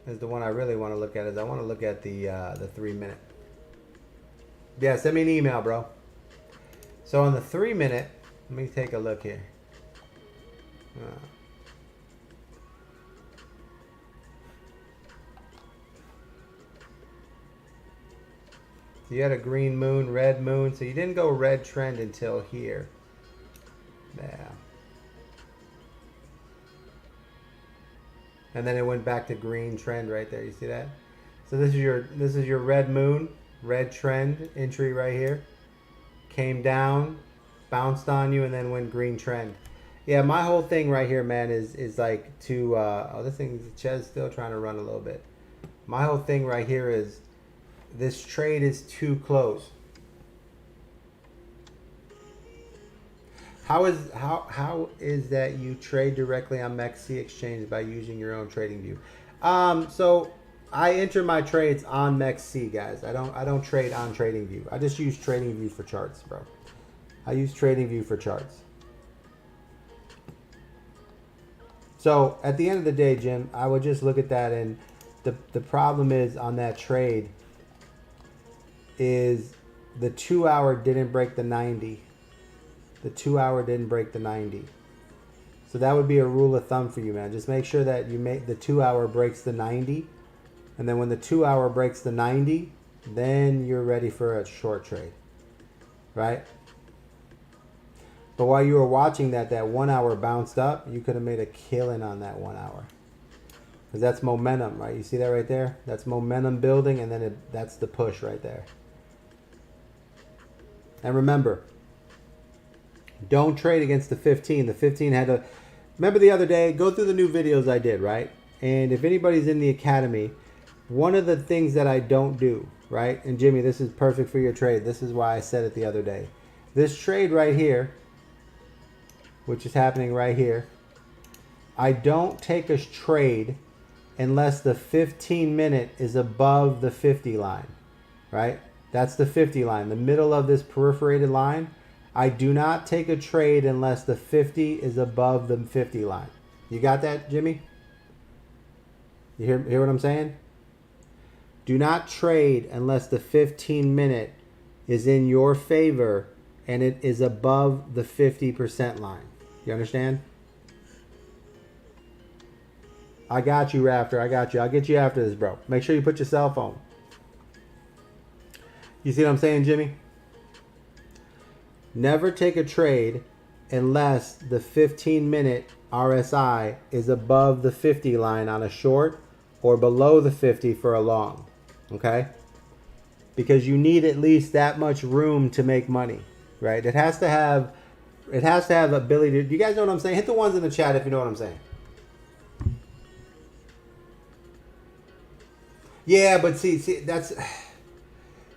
S1: is the one I really want to look at. Is I want to look at the 3-minute. Yeah, send me an email, bro. So on the 3-minute, let me take a look here. So you had a green moon, red moon. So you didn't go red trend until here. Yeah. And then it went back to green trend right there. You see that? So this is your red moon, red trend entry right here. Came down, bounced on you, and then went green trend. Yeah, my whole thing right here, man, is like to oh, this thing, Chez still trying to run a little bit. My whole thing right here is this trade is too close. How is that you trade directly on MEXC exchange by using your own trading view? So I enter my trades on MEXC, guys. I don't trade on trading view. I just use trading view for charts, bro. I use trading view for charts. So at the end of the day, Jim, I would just look at that, and the problem is on that trade is the 2 hour didn't break the 90. The 2 hour didn't break the 90. So that would be a rule of thumb for you, man. Just make sure that you make the 2 hour breaks the 90. And then when the 2 hour breaks the 90, then you're ready for a short trade. Right? But while you were watching that 1 hour bounced up, you could have made a killing on that 1 hour. Because that's momentum, right? You see that right there? That's momentum building, and then that's the push right there. And remember, don't trade against the 15. The 15 had a... Remember the other day? Go through the new videos I did, right? And if anybody's in the academy, one of the things that I don't do, right? And Jimmy, this is perfect for your trade. This is why I said it the other day. This trade right here, which is happening right here, I don't take a trade unless the 15-minute is above the 50 line, right? That's the 50 line, the middle of this perforated line. I do not take a trade unless the 50 is above the 50 line. You got that, Jimmy? You hear what I'm saying? Do not trade unless the 15-minute is in your favor and it is above the 50% line. You understand? I got you, Raptor. I got you. I'll get you after this, bro. Make sure you put your cell phone. You see what I'm saying, Jimmy? Never take a trade unless the 15-minute RSI is above the 50 line on a short or below the 50 for a long. Okay? Because you need at least that much room to make money, right? It has to have It has to have the ability to. Do you guys know what I'm saying? Hit the ones in the chat if you know what I'm saying. Yeah, but see, that's.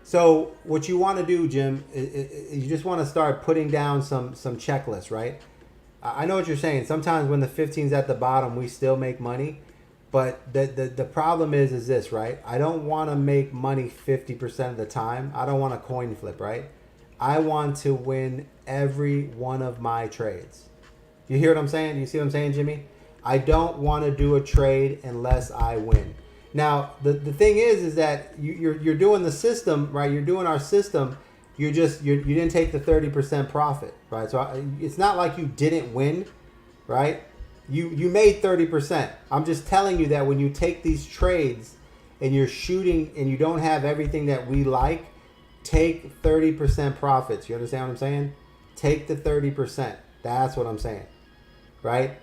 S1: So what you want to do, Jim, you just want to start putting down some checklists, right? I know what you're saying. Sometimes when the 15's at the bottom, we still make money. But the problem is this, right? I don't want to make money 50% of the time. I don't want a coin flip, right? I want to win every one of my trades. You hear what I'm saying? You see what I'm saying, Jimmy? I don't want to do a trade unless I win. Now, the thing is that you're doing the system, right? You're doing our system. You didn't take the 30% profit, right? So it's not like you didn't win, right? You made 30%. I'm just telling you that when you take these trades and you're shooting and you don't have everything that we like, take 30% profits. You understand what I'm saying? Take the 30%. That's what I'm saying, right?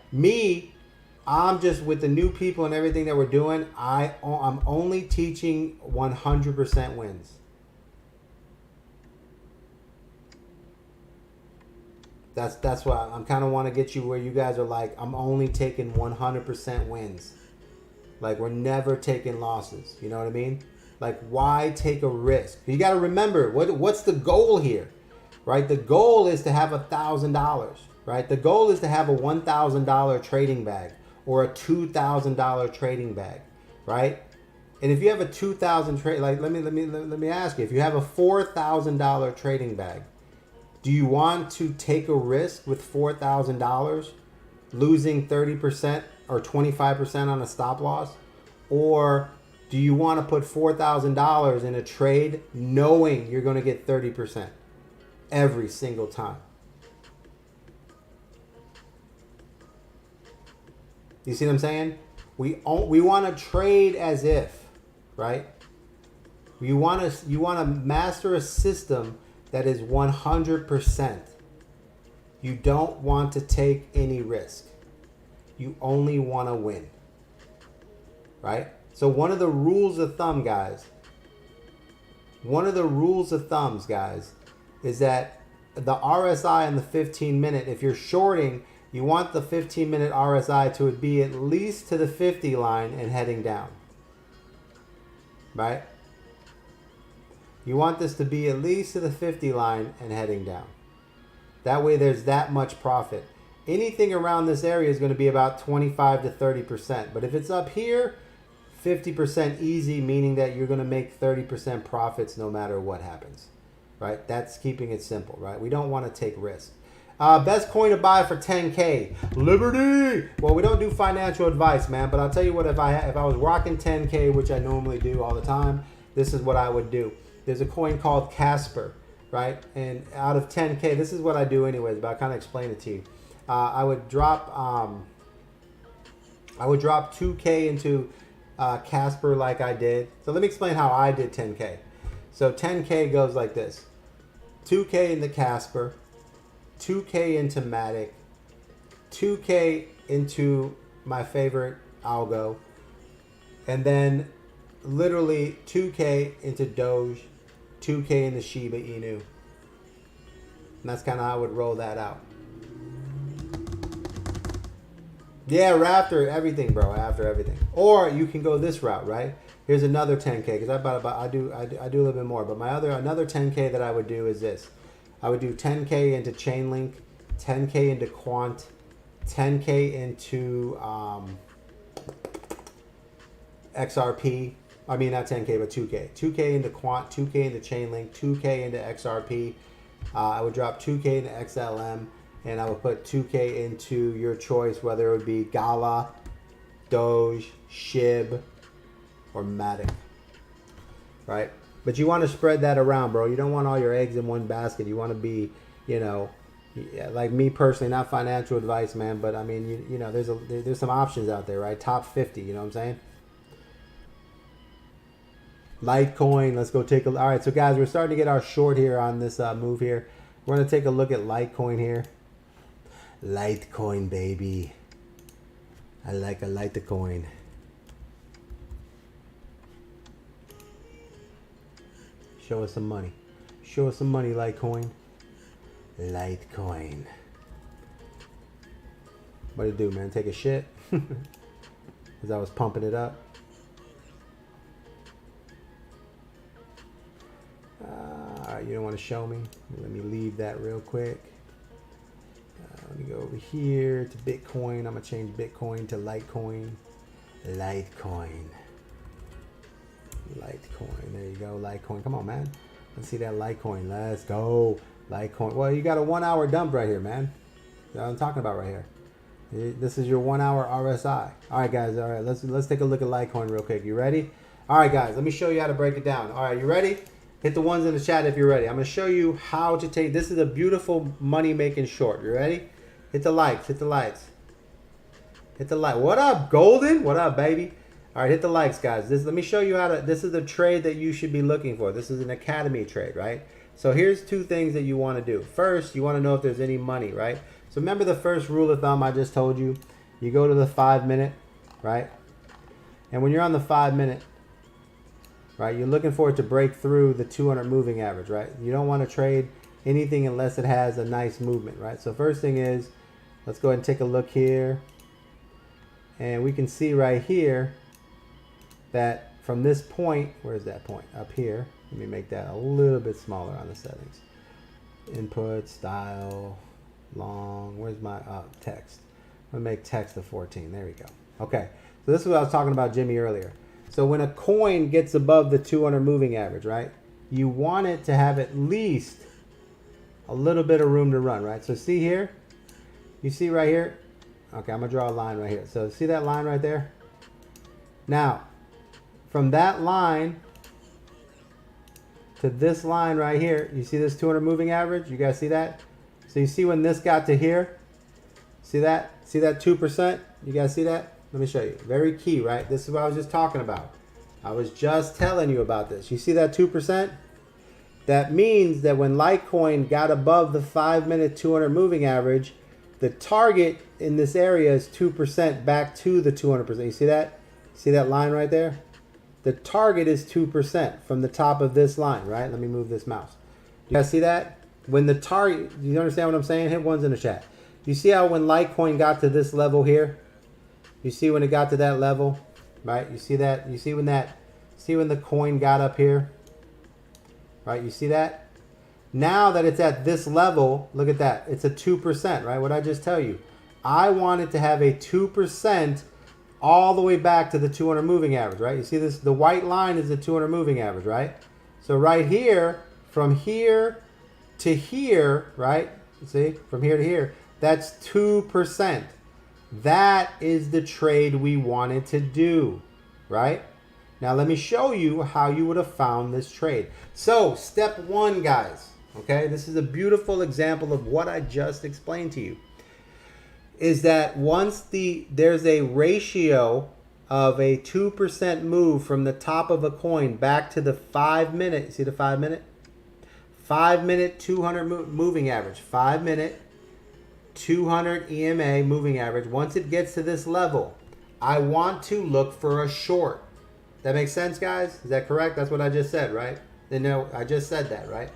S1: I'm just with the new people and everything that we're doing. I'm only teaching 100% wins. That's why I'm kind of want to get you where you guys are like, I'm only taking 100% wins. Like, we're never taking losses. You know what I mean? Like, why take a risk? You got to remember, what's the goal here, right? The goal is to have $1,000, right? The goal is to have a $1,000 trading bag or a $2,000 trading bag, right? And if you have a 2,000 trade, like, let me ask you, if you have a $4,000 trading bag, do you want to take a risk with $4,000, losing 30% or 25% on a stop loss? Or do you want to put $4,000 in a trade knowing you're going to get 30% every single time? You see what I'm saying? We want to trade as if, right? You want to master a system that is 100%. You don't want to take any risk. You only want to win. Right? So one of the rules of thumb, guys, is that the RSI in the 15-minute, if you're shorting, you want the 15-minute RSI to be at least to the 50 line and heading down. Right? You want this to be at least to the 50 line and heading down. That way there's that much profit. Anything around this area is going to be about 25 to 30%. But if it's up here, 50% easy, meaning that you're going to make 30% profits no matter what happens. Right? That's keeping it simple, right? We don't want to take risks. Best coin to buy for 10K. Liberty! Well, we don't do financial advice, man. But I'll tell you what, if I was rocking 10K, which I normally do all the time, this is what I would do. There's a coin called Casper, right? And out of 10K, this is what I do anyways, but I kind of explain it to you. I would drop 2K into Casper like I did. So let me explain how I did 10K. So 10K goes like this. 2K into Casper, 2K into Matic, 2K into my favorite algo, and then literally 2K into Doge, 2K into Shiba Inu. And that's kind of how I would roll that out. Yeah, after everything, bro. After everything. Or you can go this route, right? Here's another 10K because I do a little bit more. But another 10K that I would do is this. I would do 10K into Chainlink, 10K into Quant, 10K into XRP. I mean, not 10K, but 2K. 2K into Quant, 2K into Chainlink, 2K into XRP. I would drop 2K into XLM, and I would put 2K into your choice, whether it would be Gala, Doge, Shib, or Matic. Right? But you want to spread that around, bro. You don't want all your eggs in one basket. You want to be, like me personally, not financial advice, man, but I mean, there's some options out there, right? Top 50, you know what I'm saying? Litecoin, let's go take a look. All right, so guys, we're starting to get our short here on this move here. We're going to take a look at Litecoin here. Litecoin, baby. I like a Litecoin. Show us some money. Show us some money, Litecoin. Litecoin. What did it do, man? Take a shit? As I was pumping it up. Alright, you don't want to show me? Let me leave that real quick. Let me go over here to Bitcoin. I'm going to change Bitcoin to Litecoin. Litecoin. Litecoin. There you go. Litecoin. Come on, man. Let's see that Litecoin. Let's go. Litecoin. Well, you got a 1 hour dump right here, man. That's what I'm talking about right here. This is your 1 hour RSI. All right, guys. All right, let's take a look at Litecoin real quick. You ready? All right, guys. Let me show you how to break it down. All right, you ready? Hit the ones in the chat if you're ready. I'm going to show you how to take. This is a beautiful money-making short. You ready? Hit the likes. Hit the likes. Hit the like. What up, Golden? What up, baby? All right, hit the likes, guys. Let me show you how to. This is the trade that you should be looking for. This is an academy trade, right? So here's two things that you want to do. First, you want to know if there's any money, right? So remember the first rule of thumb I just told you? You go to the 5 minute, right? And when you're on the 5 minute, right, you're looking for it to break through the 200 moving average, right? You don't want to trade anything unless it has a nice movement, right? So first thing is, let's go ahead and take a look here. And we can see right here that from this point, where's that point? Up here. Let me make that a little bit smaller on the settings. Input, style, long. Where's my text? I'm going to make text a 14. There we go. Okay. So this is what I was talking about Jimmy earlier. So when a coin gets above the 200 moving average, right? You want it to have at least a little bit of room to run, right? So see here? You see right here? Okay, I'm going to draw a line right here. So see that line right there? Now, from that line to this line right here, you see this 200 moving average? You guys see that? So you see when this got to here? See that? See that 2%? You guys see that? Let me show you. Very key, right? This is what I was just talking about. I was just telling you about this. You see that 2%? That means that when Litecoin got above the 5 minute 200 moving average, the target in this area is 2% back to the 200%. You see that? See that line right there? The target is 2% from the top of this line, right? Let me move this mouse. You guys see that? When the target, you understand what I'm saying? Hit ones in the chat. You see how when Litecoin got to this level here? You see when it got to that level, right? You see that? You see when the coin got up here? Right? You see that? Now that it's at this level, look at that. It's a 2%, right? What I just tell you. I want it to have a 2% all the way back to the 200 moving average, right? You see this? The white line is the 200 moving average, right? So right here, from here to here, right? See, from here to here, that's 2%. That is the trade we wanted to do, right? Now let me show you how you would have found this trade. So step one, guys, okay? This is a beautiful example of what I just explained to you. Is that once there's a ratio of a 2% move from the top of a coin back to the 5 minute, see the 5 minute? 5 minute 200 moving average, 5 minute 200 EMA moving average. Once it gets to this level, I want to look for a short. That makes sense, guys? Is that correct? That's what I just said, right? No, I just said that, right?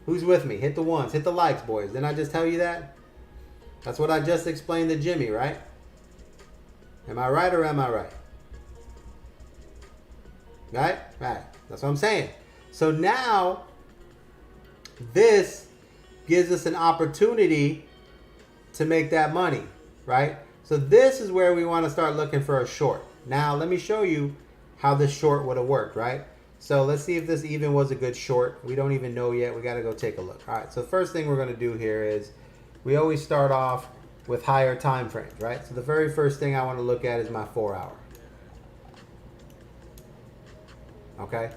S1: Who's with me? Hit the ones, hit the likes, boys. Didn't I just tell you that? That's what I just explained to Jimmy, right? Am I right or am I right? Right? Right. That's what I'm saying. So now, this gives us an opportunity to make that money, right? So this is where we want to start looking for a short. Now, let me show you how this short would have worked, right? So let's see if this even was a good short. We don't even know yet. We got to go take a look. All right, so the first thing we're going to do here is we always start off with higher time frames, right? So the very first thing I want to look at is my 4 hour. Okay.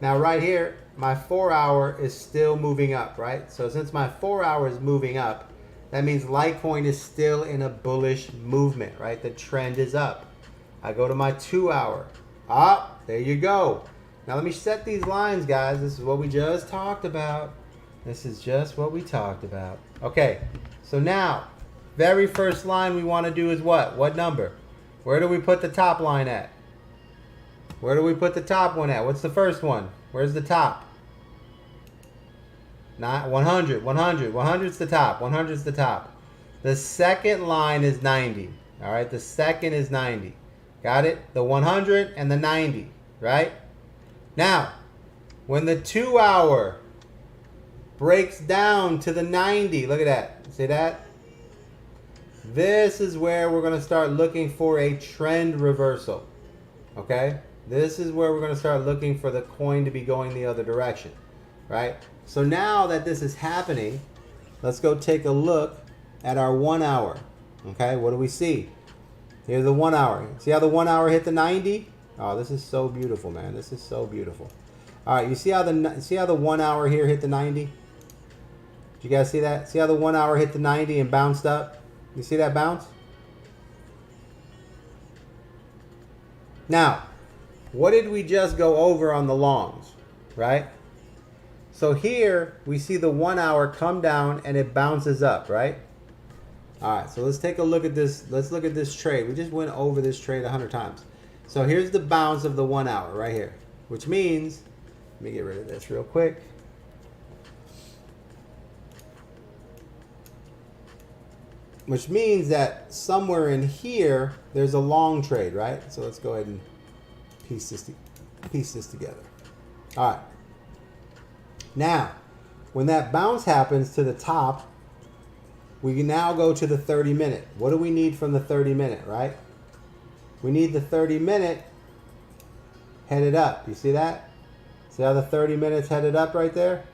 S1: Now right here, my 4 hour is still moving up, right? So since my 4 hour is moving up, that means Litecoin is still in a bullish movement, right? The trend is up. I go to my 2 hour. There you go. Now let me set these lines, guys. This is what we just talked about. This is just what we talked about. Okay, so now, very first line we want to do is what? What number? Where do we put the top line at? Where do we put the top one at? What's the first one? Where's the top? 100, 100. 100's the top. 100's the top. The second line is 90. All right, the second is 90. Got it? The 100 and the 90, right? Now, when the 2 hour breaks down to the 90, look at that. See that? This is where we're going to start looking for a trend reversal. Okay? This is where we're going to start looking for the coin to be going the other direction. Right? So now that this is happening, let's go take a look at our 1 hour. Okay? What do we see? Here's the 1 hour. See how the 1 hour hit the 90? Oh, this is so beautiful, man. This is so beautiful. All right, you see how the 1 hour here hit the 90? Did you guys see that? See how the 1 hour hit the 90 and bounced up? You see that bounce? Now, what did we just go over on the longs, right? So here we see the 1 hour come down and it bounces up, right? All right, so let's take a look at this. Let's look at this trade. We just went over this trade 100 times. So here's the bounce of the 1 hour right here, which means, let me get rid of this real quick. Which means that somewhere in here, there's a long trade, right? So let's go ahead and piece this together. All right. Now, when that bounce happens to the top, we can now go to the 30 minute. What do we need from the 30 minute, right? We need the 30 minute headed up. You see that? See how the 30 minutes headed up right there?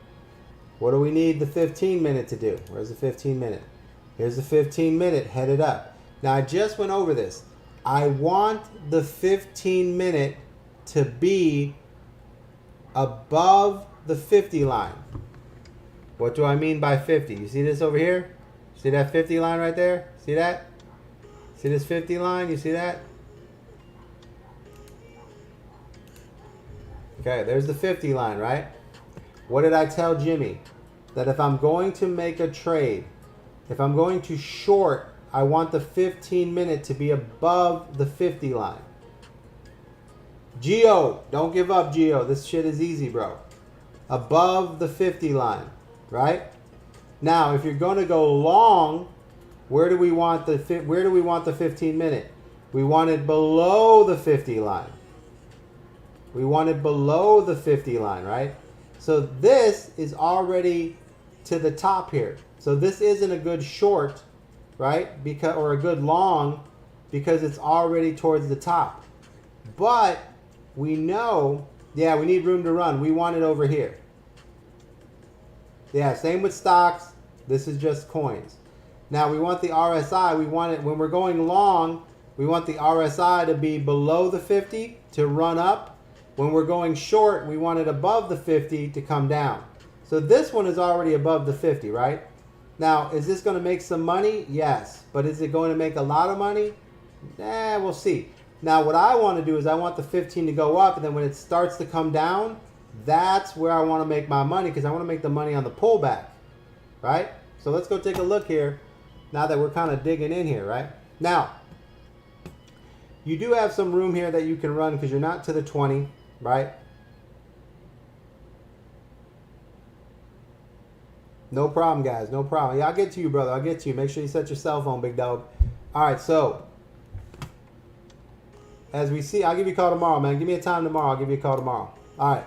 S1: What do we need the 15 minute to do? Where's the 15 minute? Here's the 15 minute headed up. Now I just went over this. I want the 15 minute to be above the 50 line. What do I mean by 50? You see this over here? See that 50 line right there? See that? See this 50 line? You see that? Okay, there's the 50 line, right? What did I tell Jimmy? That if I'm going to make a trade, if I'm going to short, I want the 15 minute to be above the 50 line. Geo, don't give up, Geo. This shit is easy, bro. Above the 50 line, right? Now, if you're going to go long, where do we want the 15 minute? We want it below the 50 line. We want it below the 50 line, right? So this is already to the top here. So this isn't a good short, right? Or a good long, because it's already towards the top. But we know, yeah, we need room to run. We want it over here. Yeah, same with stocks. This is just coins. Now we want the RSI. We want it, when we're going long, we want the RSI to be below the 50 to run up. When we're going short, we want it above the 50 to come down. So this one is already above the 50, right? Now, is this going to make some money? Yes. But is it going to make a lot of money? We'll see. Now, what I want to do is I want the 15 to go up, and then when it starts to come down, that's where I want to make my money, because I want to make the money on the pullback, right? So let's go take a look here now that we're kind of digging in here, right? Now, you do have some room here that you can run because you're not to the 20, right? No problem, guys. No problem. Yeah, I'll get to you, brother. I'll get to you. Make sure you set your cell phone, big dog. All right, so as we see, I'll give you a call tomorrow, man. Give me a time tomorrow. I'll give you a call tomorrow. All right.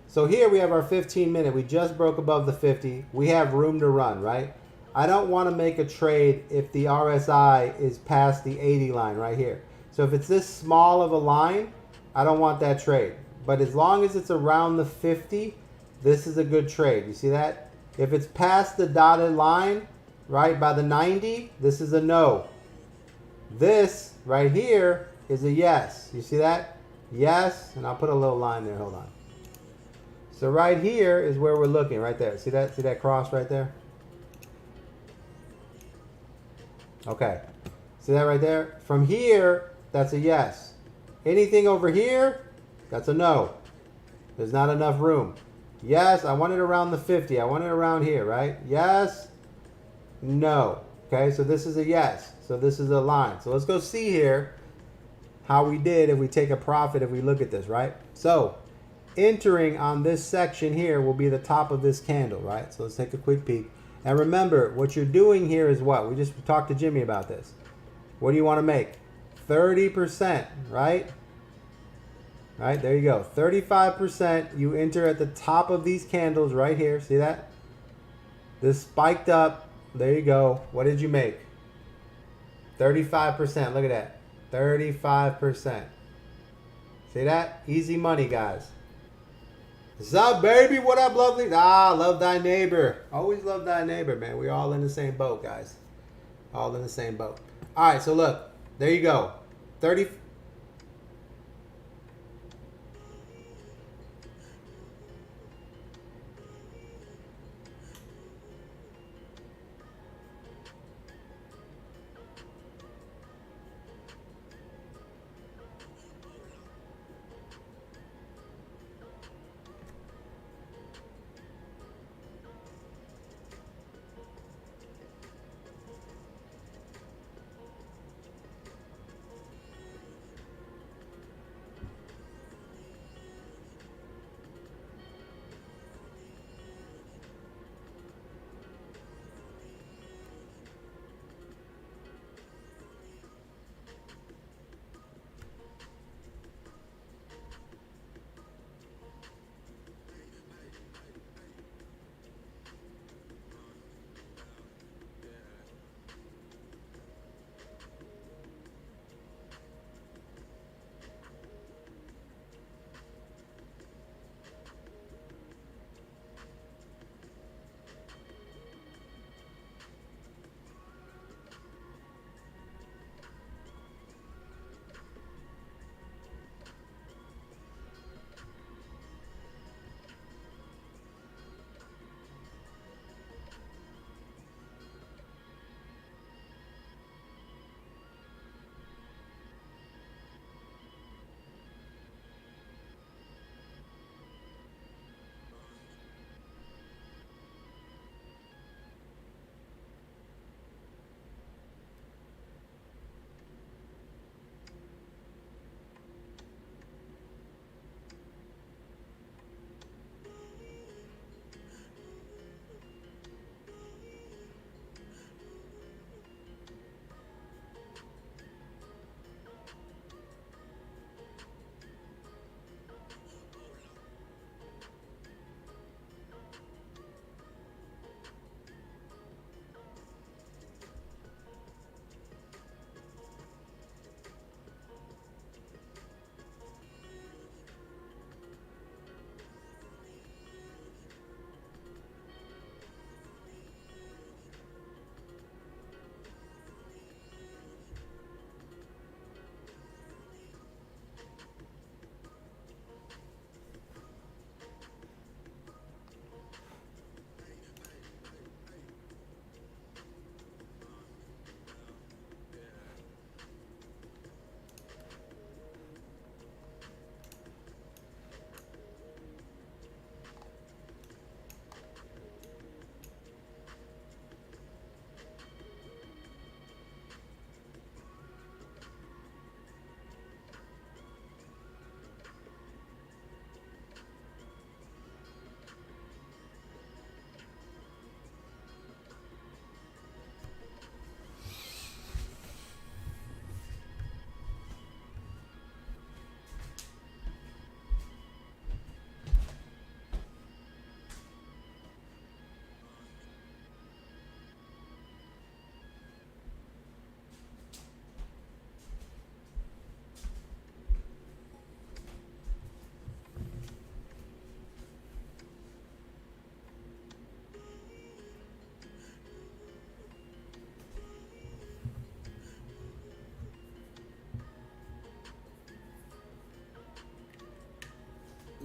S1: So here we have our 15 minute. We just broke above the 50. We have room to run, right? I don't want to make a trade if the RSI is past the 80 line right here. So if it's this small of a line, I don't want that trade. But as long as it's around the 50, this is a good trade. You see that? If it's past the dotted line, right, by the 90, this is a no. This right here is a yes. You see that? Yes. And I'll put a little line there. Hold on. So right here is where we're looking, right there. See that? See that cross right there? Okay. See that right there? From here, that's a yes. Anything over here, that's a no. There's not enough room. Yes, I want it around the 50. I want it around here, right? Yes. No. Okay, so this is a yes. So this is a line. So let's go see here how we did if we take a profit if we look at this, right? So entering on this section here will be the top of this candle, right? So let's take a quick peek. And remember, what you're doing here is what? We just talked to Jimmy about this. What do you want to make? 30%, right? Right, there you go. 35%. You enter at the top of these candles right here. See that? This spiked up. There you go. What did you make? 35%. Look at that. 35%. See that? Easy money, guys. What's up, baby? What up, lovely? Ah, love thy neighbor. Always love thy neighbor, man. We're all in the same boat, guys. All in the same boat. All right, so look. There you go. 30.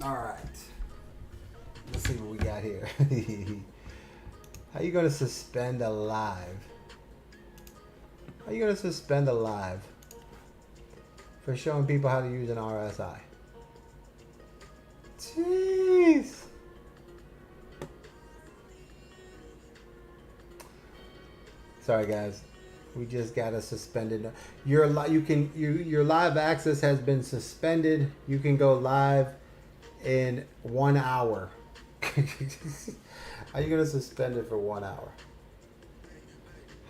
S1: All right. Let's see what we got here. How you gonna suspend a live? How you gonna suspend a live for showing people how to use an RSI? Jeez. Sorry guys, we just got a suspended. Your live access has been suspended. You can go live in 1 hour. How are you gonna suspend it for 1 hour?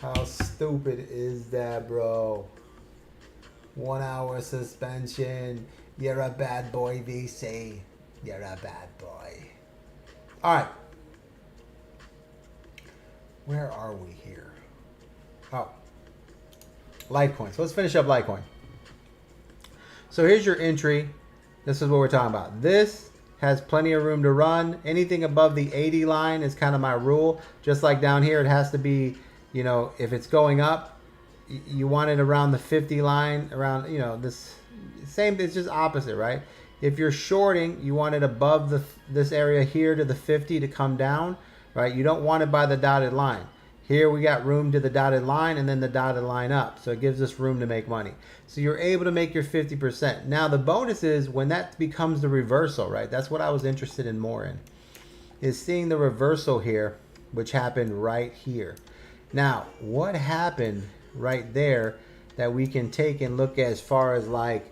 S1: How stupid is that, bro? 1 hour suspension. You're a bad boy, VC. You're a bad boy. All right. Where are we here? Oh. Litecoin. So let's finish up Litecoin. So here's your entry. This is what we're talking about. This has plenty of room to run. Anything above the 80 line is kind of my rule. Just like down here, it has to be, you know, if it's going up, you want it around the 50 line, around, you know, this same, it's just opposite, right? If you're shorting, you want it above this area here to the 50 to come down, right? You don't want it by the dotted line. Here we got room to the dotted line and then the dotted line up. So it gives us room to make money. So you're able to make your 50%. Now the bonus is when that becomes the reversal, right? That's what I was interested in more in, is seeing the reversal here, which happened right here. Now, what happened right there that we can take and look at as far as like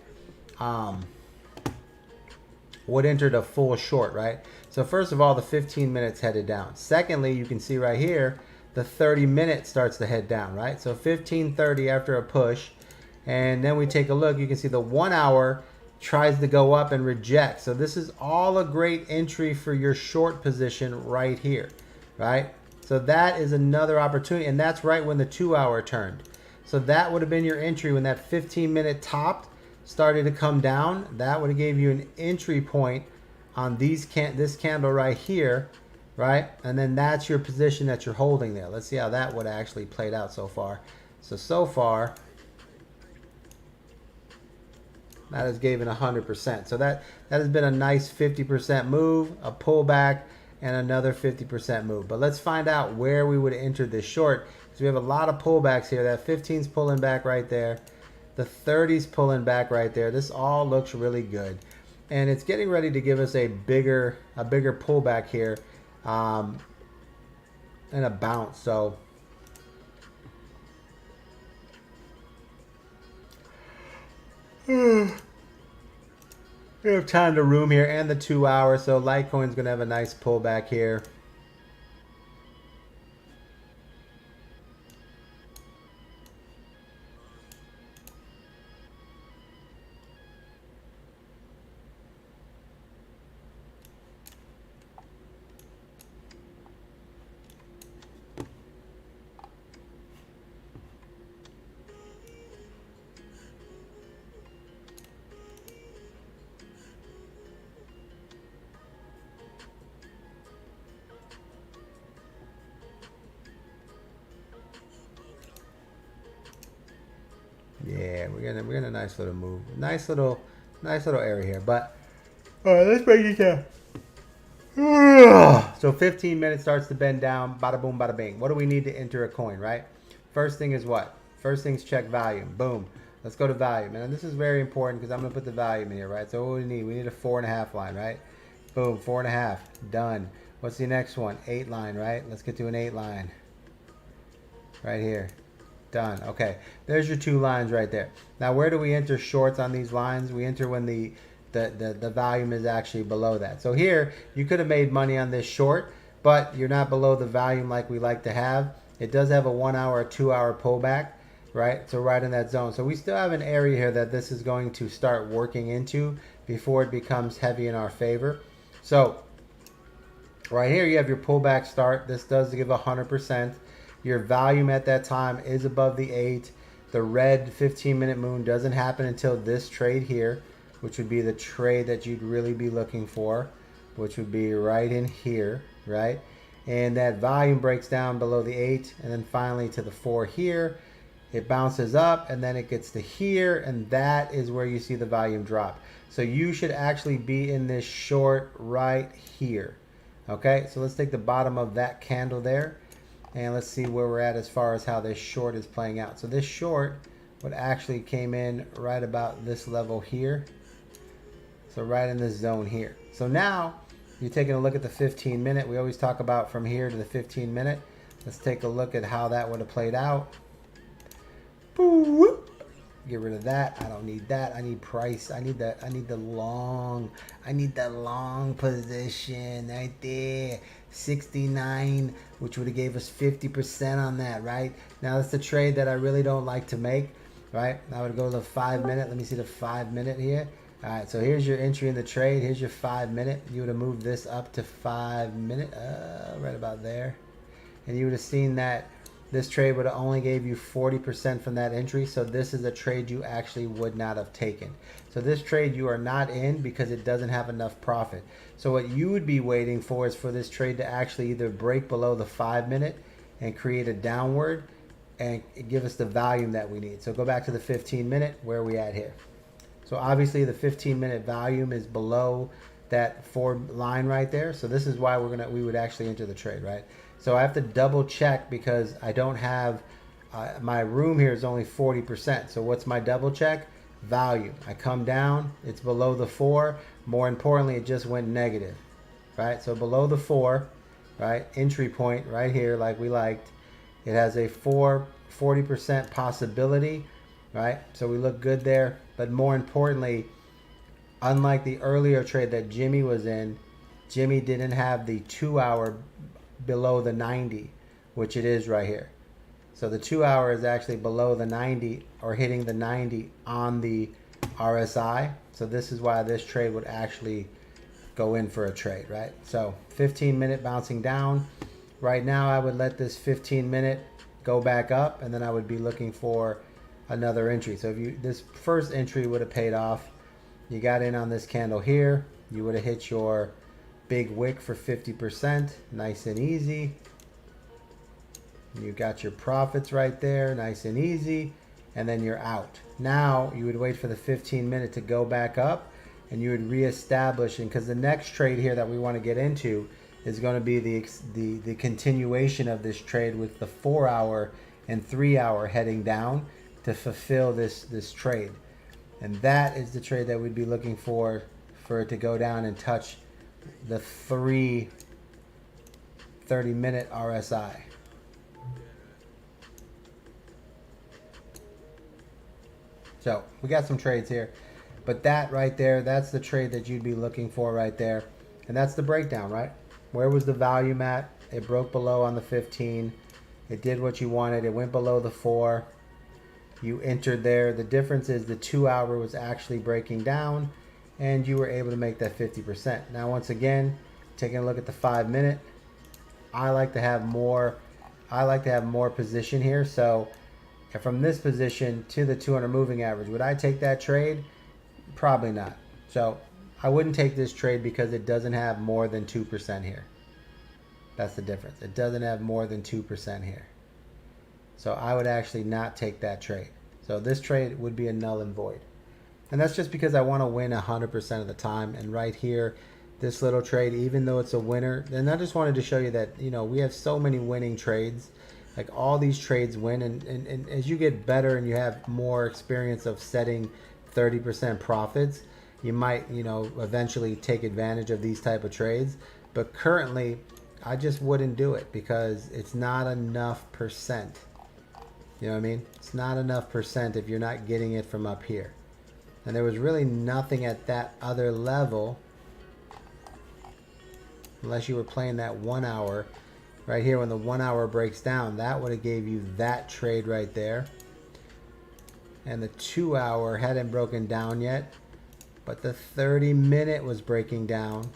S1: what entered a full short, right? So first of all, the 15 minutes headed down. Secondly, you can see right here, the 30 minute starts to head down, right? So 15:30 after a push. And then we take a look, you can see the 1 hour tries to go up and reject. So this is all a great entry for your short position right here, right? So that is another opportunity, and that's right when the 2 hour turned. So that would have been your entry when that 15 minute topped, started to come down. That would have gave you an entry point on this candle right here, right? And then that's your position that you're holding there. Let's see how that would have actually played out so far. So far, that has given 100%. So that has been a nice 50% move, a pullback, and another 50% move. But let's find out where we would have entered this short, because we have a lot of pullbacks here. That 15's pulling back right there. The 30's pulling back right there. This all looks really good. And it's getting ready to give us a bigger pullback here. And a bounce. So we have time to room here and the 2 hour. So Litecoin's gonna have a nice pullback here. Yeah, we're getting a nice little move, nice little area here. But all right, let's break it down. So 15 minutes starts to bend down. Bada boom, bada bing. What do we need to enter a coin, right? First thing is what? First thing's check volume. Boom. Let's go to volume, and this is very important because I'm gonna put the volume in here, right? So what do we need? We need a 4.5 line, right? Boom, 4.5. Done. What's the next one? 8 line, right? Let's get to an 8 line. Right here. Done. Okay, there's your 2 lines right there. Now where do we enter shorts on these lines? We enter when the volume is actually below that. So here you could have made money on this short, but you're not below the volume like we like to have. It does have a 1 hour, 2 hour pullback, right? So right in that zone. So we still have an area here that this is going to start working into before it becomes heavy in our favor. So right here you have your pullback start. This does give 100%. Your volume at that time is above the 8. The red 15-minute moon doesn't happen until this trade here, which would be the trade that you'd really be looking for, which would be right in here, right? And that volume breaks down below the 8, and then finally to the 4 here. It bounces up, and then it gets to here, and that is where you see the volume drop. So you should actually be in this short right here. Okay, so let's take the bottom of that candle there. And let's see where we're at as far as how this short is playing out. So this short would actually came in right about this level here. So right in this zone here. So now you're taking a look at the 15 minute. We always talk about from here to the 15 minute. Let's take a look at how that would have played out. Get rid of that. I don't need that. I need price. I need that. I need the long. I need that long position right there. 69, which would have gave us 50% on that, right? Now that's the trade that I really don't like to make, right? I would go to the 5 minute. Let me see the 5 minute here. All right, so here's your entry in the trade. Here's your 5 minute. You would have moved this up to 5 minute, right about there, and you would have seen that this trade would have only gave you 40% from that entry. So this is a trade you actually would not have taken. So this trade you are not in because it doesn't have enough profit. So what you would be waiting for is for this trade to actually either break below the 5 minute and create a downward and give us the volume that we need. So go back to the 15 minute. Where are we at here? So obviously the 15 minute volume is below that 4 line right there. So this is why we would actually enter the trade, right? So I have to double check because I don't have, my room here is only 40%. So what's my double check? Volume. I come down, it's below the 4. More importantly, it just went negative, right? So below the 4, right? Entry point right here, like we liked. It has a 40% possibility, right? So we look good there. But more importantly, unlike the earlier trade that Jimmy was in, Jimmy didn't have the 2 hour below the 90, which it is right here. So the 2 hour is actually below the 90 or hitting the 90 on the RSI. So this is why this trade would actually go in for a trade, right? So 15 minute bouncing down. Right now I would let this 15 minute go back up, and then I would be looking for another entry. So if this first entry would have paid off, you got in on this candle here, you would have hit your big wick for 50%, nice and easy. You got your profits right there, nice and easy, and then you're out. Now you would wait for the 15 minute to go back up, and you would reestablish, and because the next trade here that we want to get into is going to be the continuation of this trade with the 4 hour and 3 hour heading down to fulfill this trade. And that is the trade that we'd be looking for it to go down and touch the 30 minute RSI. So we got some trades here, but that right there, that's the trade that you'd be looking for right there. And that's the breakdown, right? Where was the volume at? It broke below on the 15. It did what you wanted. It went below the 4. You entered there. The difference is the 2 hour was actually breaking down, and you were able to make that 50%. Now, once again, taking a look at the 5 minute, I like to have more position here. So from this position to the 200 moving average, would I take that trade? Probably not. So I wouldn't take this trade because it doesn't have more than 2% here. That's the difference. It doesn't have more than 2% here. So I would actually not take that trade. So this trade would be a null and void. And that's just because I want to win 100% of the time. And right here, this little trade, even though it's a winner, and I just wanted to show you that, we have so many winning trades. Like all these trades win. And as you get better and you have more experience of setting 30% profits, you might, eventually take advantage of these type of trades. But currently, I just wouldn't do it because it's not enough percent. You know what I mean? It's not enough percent if you're not getting it from up here. And there was really nothing at that other level unless you were playing that 1 hour. Right here, when the 1 hour breaks down, that would have gave you that trade right there. And the 2 hour hadn't broken down yet, but the 30 minute was breaking down.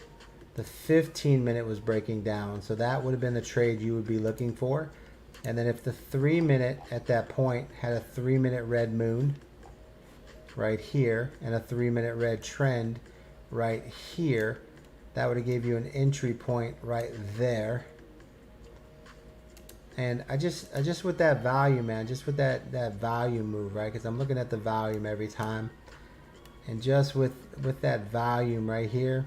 S1: The 15 minute was breaking down. So that would have been the trade you would be looking for. And then if the 3 minute at that point had a 3 minute red moon right here and a 3 minute red trend right here, that would have gave you an entry point right there. And I just with that volume, man, just with that volume move, right? Because I'm looking at the volume every time. And just with that volume right here,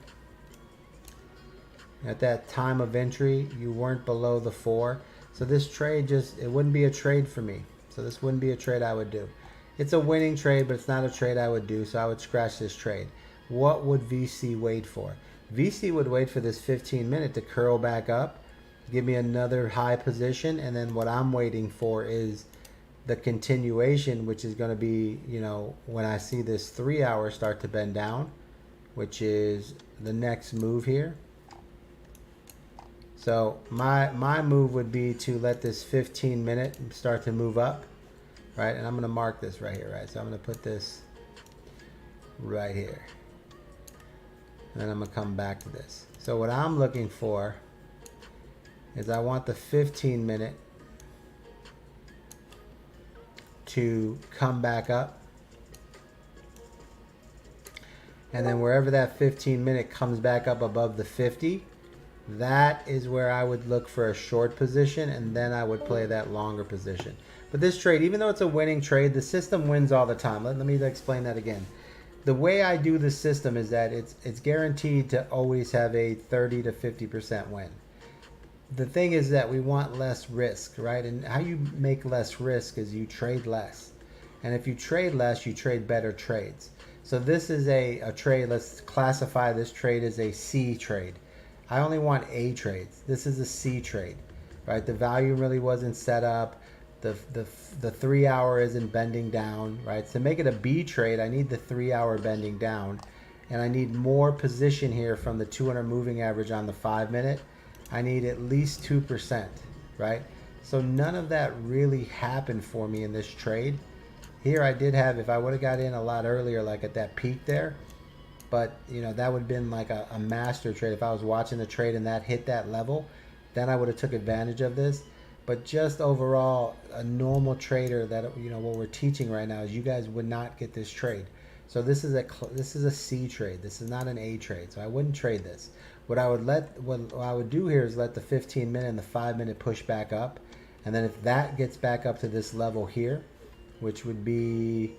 S1: at that time of entry, you weren't below the 4. So this trade it wouldn't be a trade for me. So this wouldn't be a trade I would do. It's a winning trade, but it's not a trade I would do. So I would scratch this trade. What would VC wait for? VC would wait for this 15 minute to curl back up, give me another high position. And then what I'm waiting for is the continuation, which is going to be, you know, when I see this 3 hour start to bend down, which is the next move here. So my move would be to let this 15-minute start to move up, right? And I'm going to mark this right here, right? So I'm going to put this right here. And then I'm going to come back to this. So what I'm looking for is I want the 15-minute to come back up. And then wherever that 15-minute comes back up above the 50, that is where I would look for a short position, and then I would play that longer position. But this trade, even though it's a winning trade, the system wins all the time. Let me explain that again. The way I do the system is that it's guaranteed to always have a 30 to 50% win. The thing is that we want less risk, right? And how you make less risk is you trade less. And if you trade less, you trade better trades. So this is a trade. Let's classify this trade as a C trade. I only want A trades. This is a C trade, right? The value really wasn't set up. The 3 hour isn't bending down, right? To make it a B trade, I need the 3 hour bending down, and I need more position here from the 200 moving average on the 5-minute. I need at least 2%, right? So none of that really happened for me in this trade. Here I did have, if I would have got in a lot earlier, like at that peak there, but you know, that would have been like a master trade. If I was watching the trade and that hit that level, then I would have took advantage of this. But just overall, a normal trader, that, you know, what we're teaching right now is you guys would not get this trade. So this is a C trade. This is not an A trade. So I wouldn't trade this. What I would do here is let the 15-minute and the 5-minute push back up, and then if that gets back up to this level here, which would be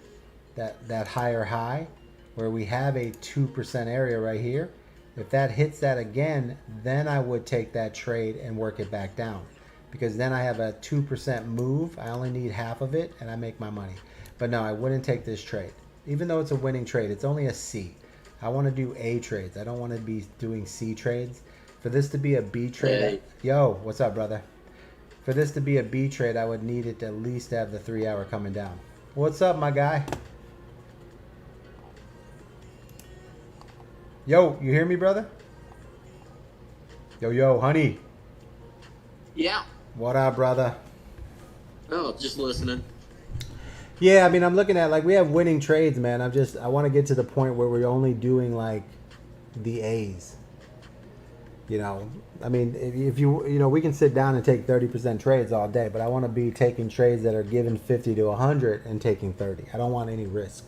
S1: that higher high, where we have a 2% area right here, if that hits that again, then I would take that trade and work it back down, because then I have a 2% move. I only need half of it and I make my money. But no, I wouldn't take this trade. Even though it's a winning trade, it's only a C. I want to do A trades. I don't want to be doing C trades. For this to be a B trade,
S2: Hey.
S1: yo, what's up, brother? For this to be a B trade, I would need it to at least have the 3 hour coming down. What's up, my guy? Yo, you hear me, brother? Yo, honey.
S2: Yeah.
S1: What up, brother?
S2: Oh, just listening.
S1: Yeah, I mean, I'm looking at, like, we have winning trades, man. I want to get to the point where we're only doing, like, the A's. You know, I mean, if you know, we can sit down and take 30% trades all day, but I want to be taking trades that are given 50 to 100 and taking 30. I don't want any risk.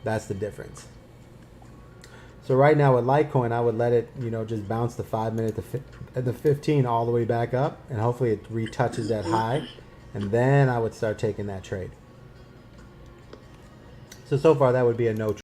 S1: That's the difference. So right now with Litecoin, I would let it, you know, just bounce the 5-minute, the 15 all the way back up, and hopefully it retouches that high, and then I would start taking that trade. So far that would be a no trade.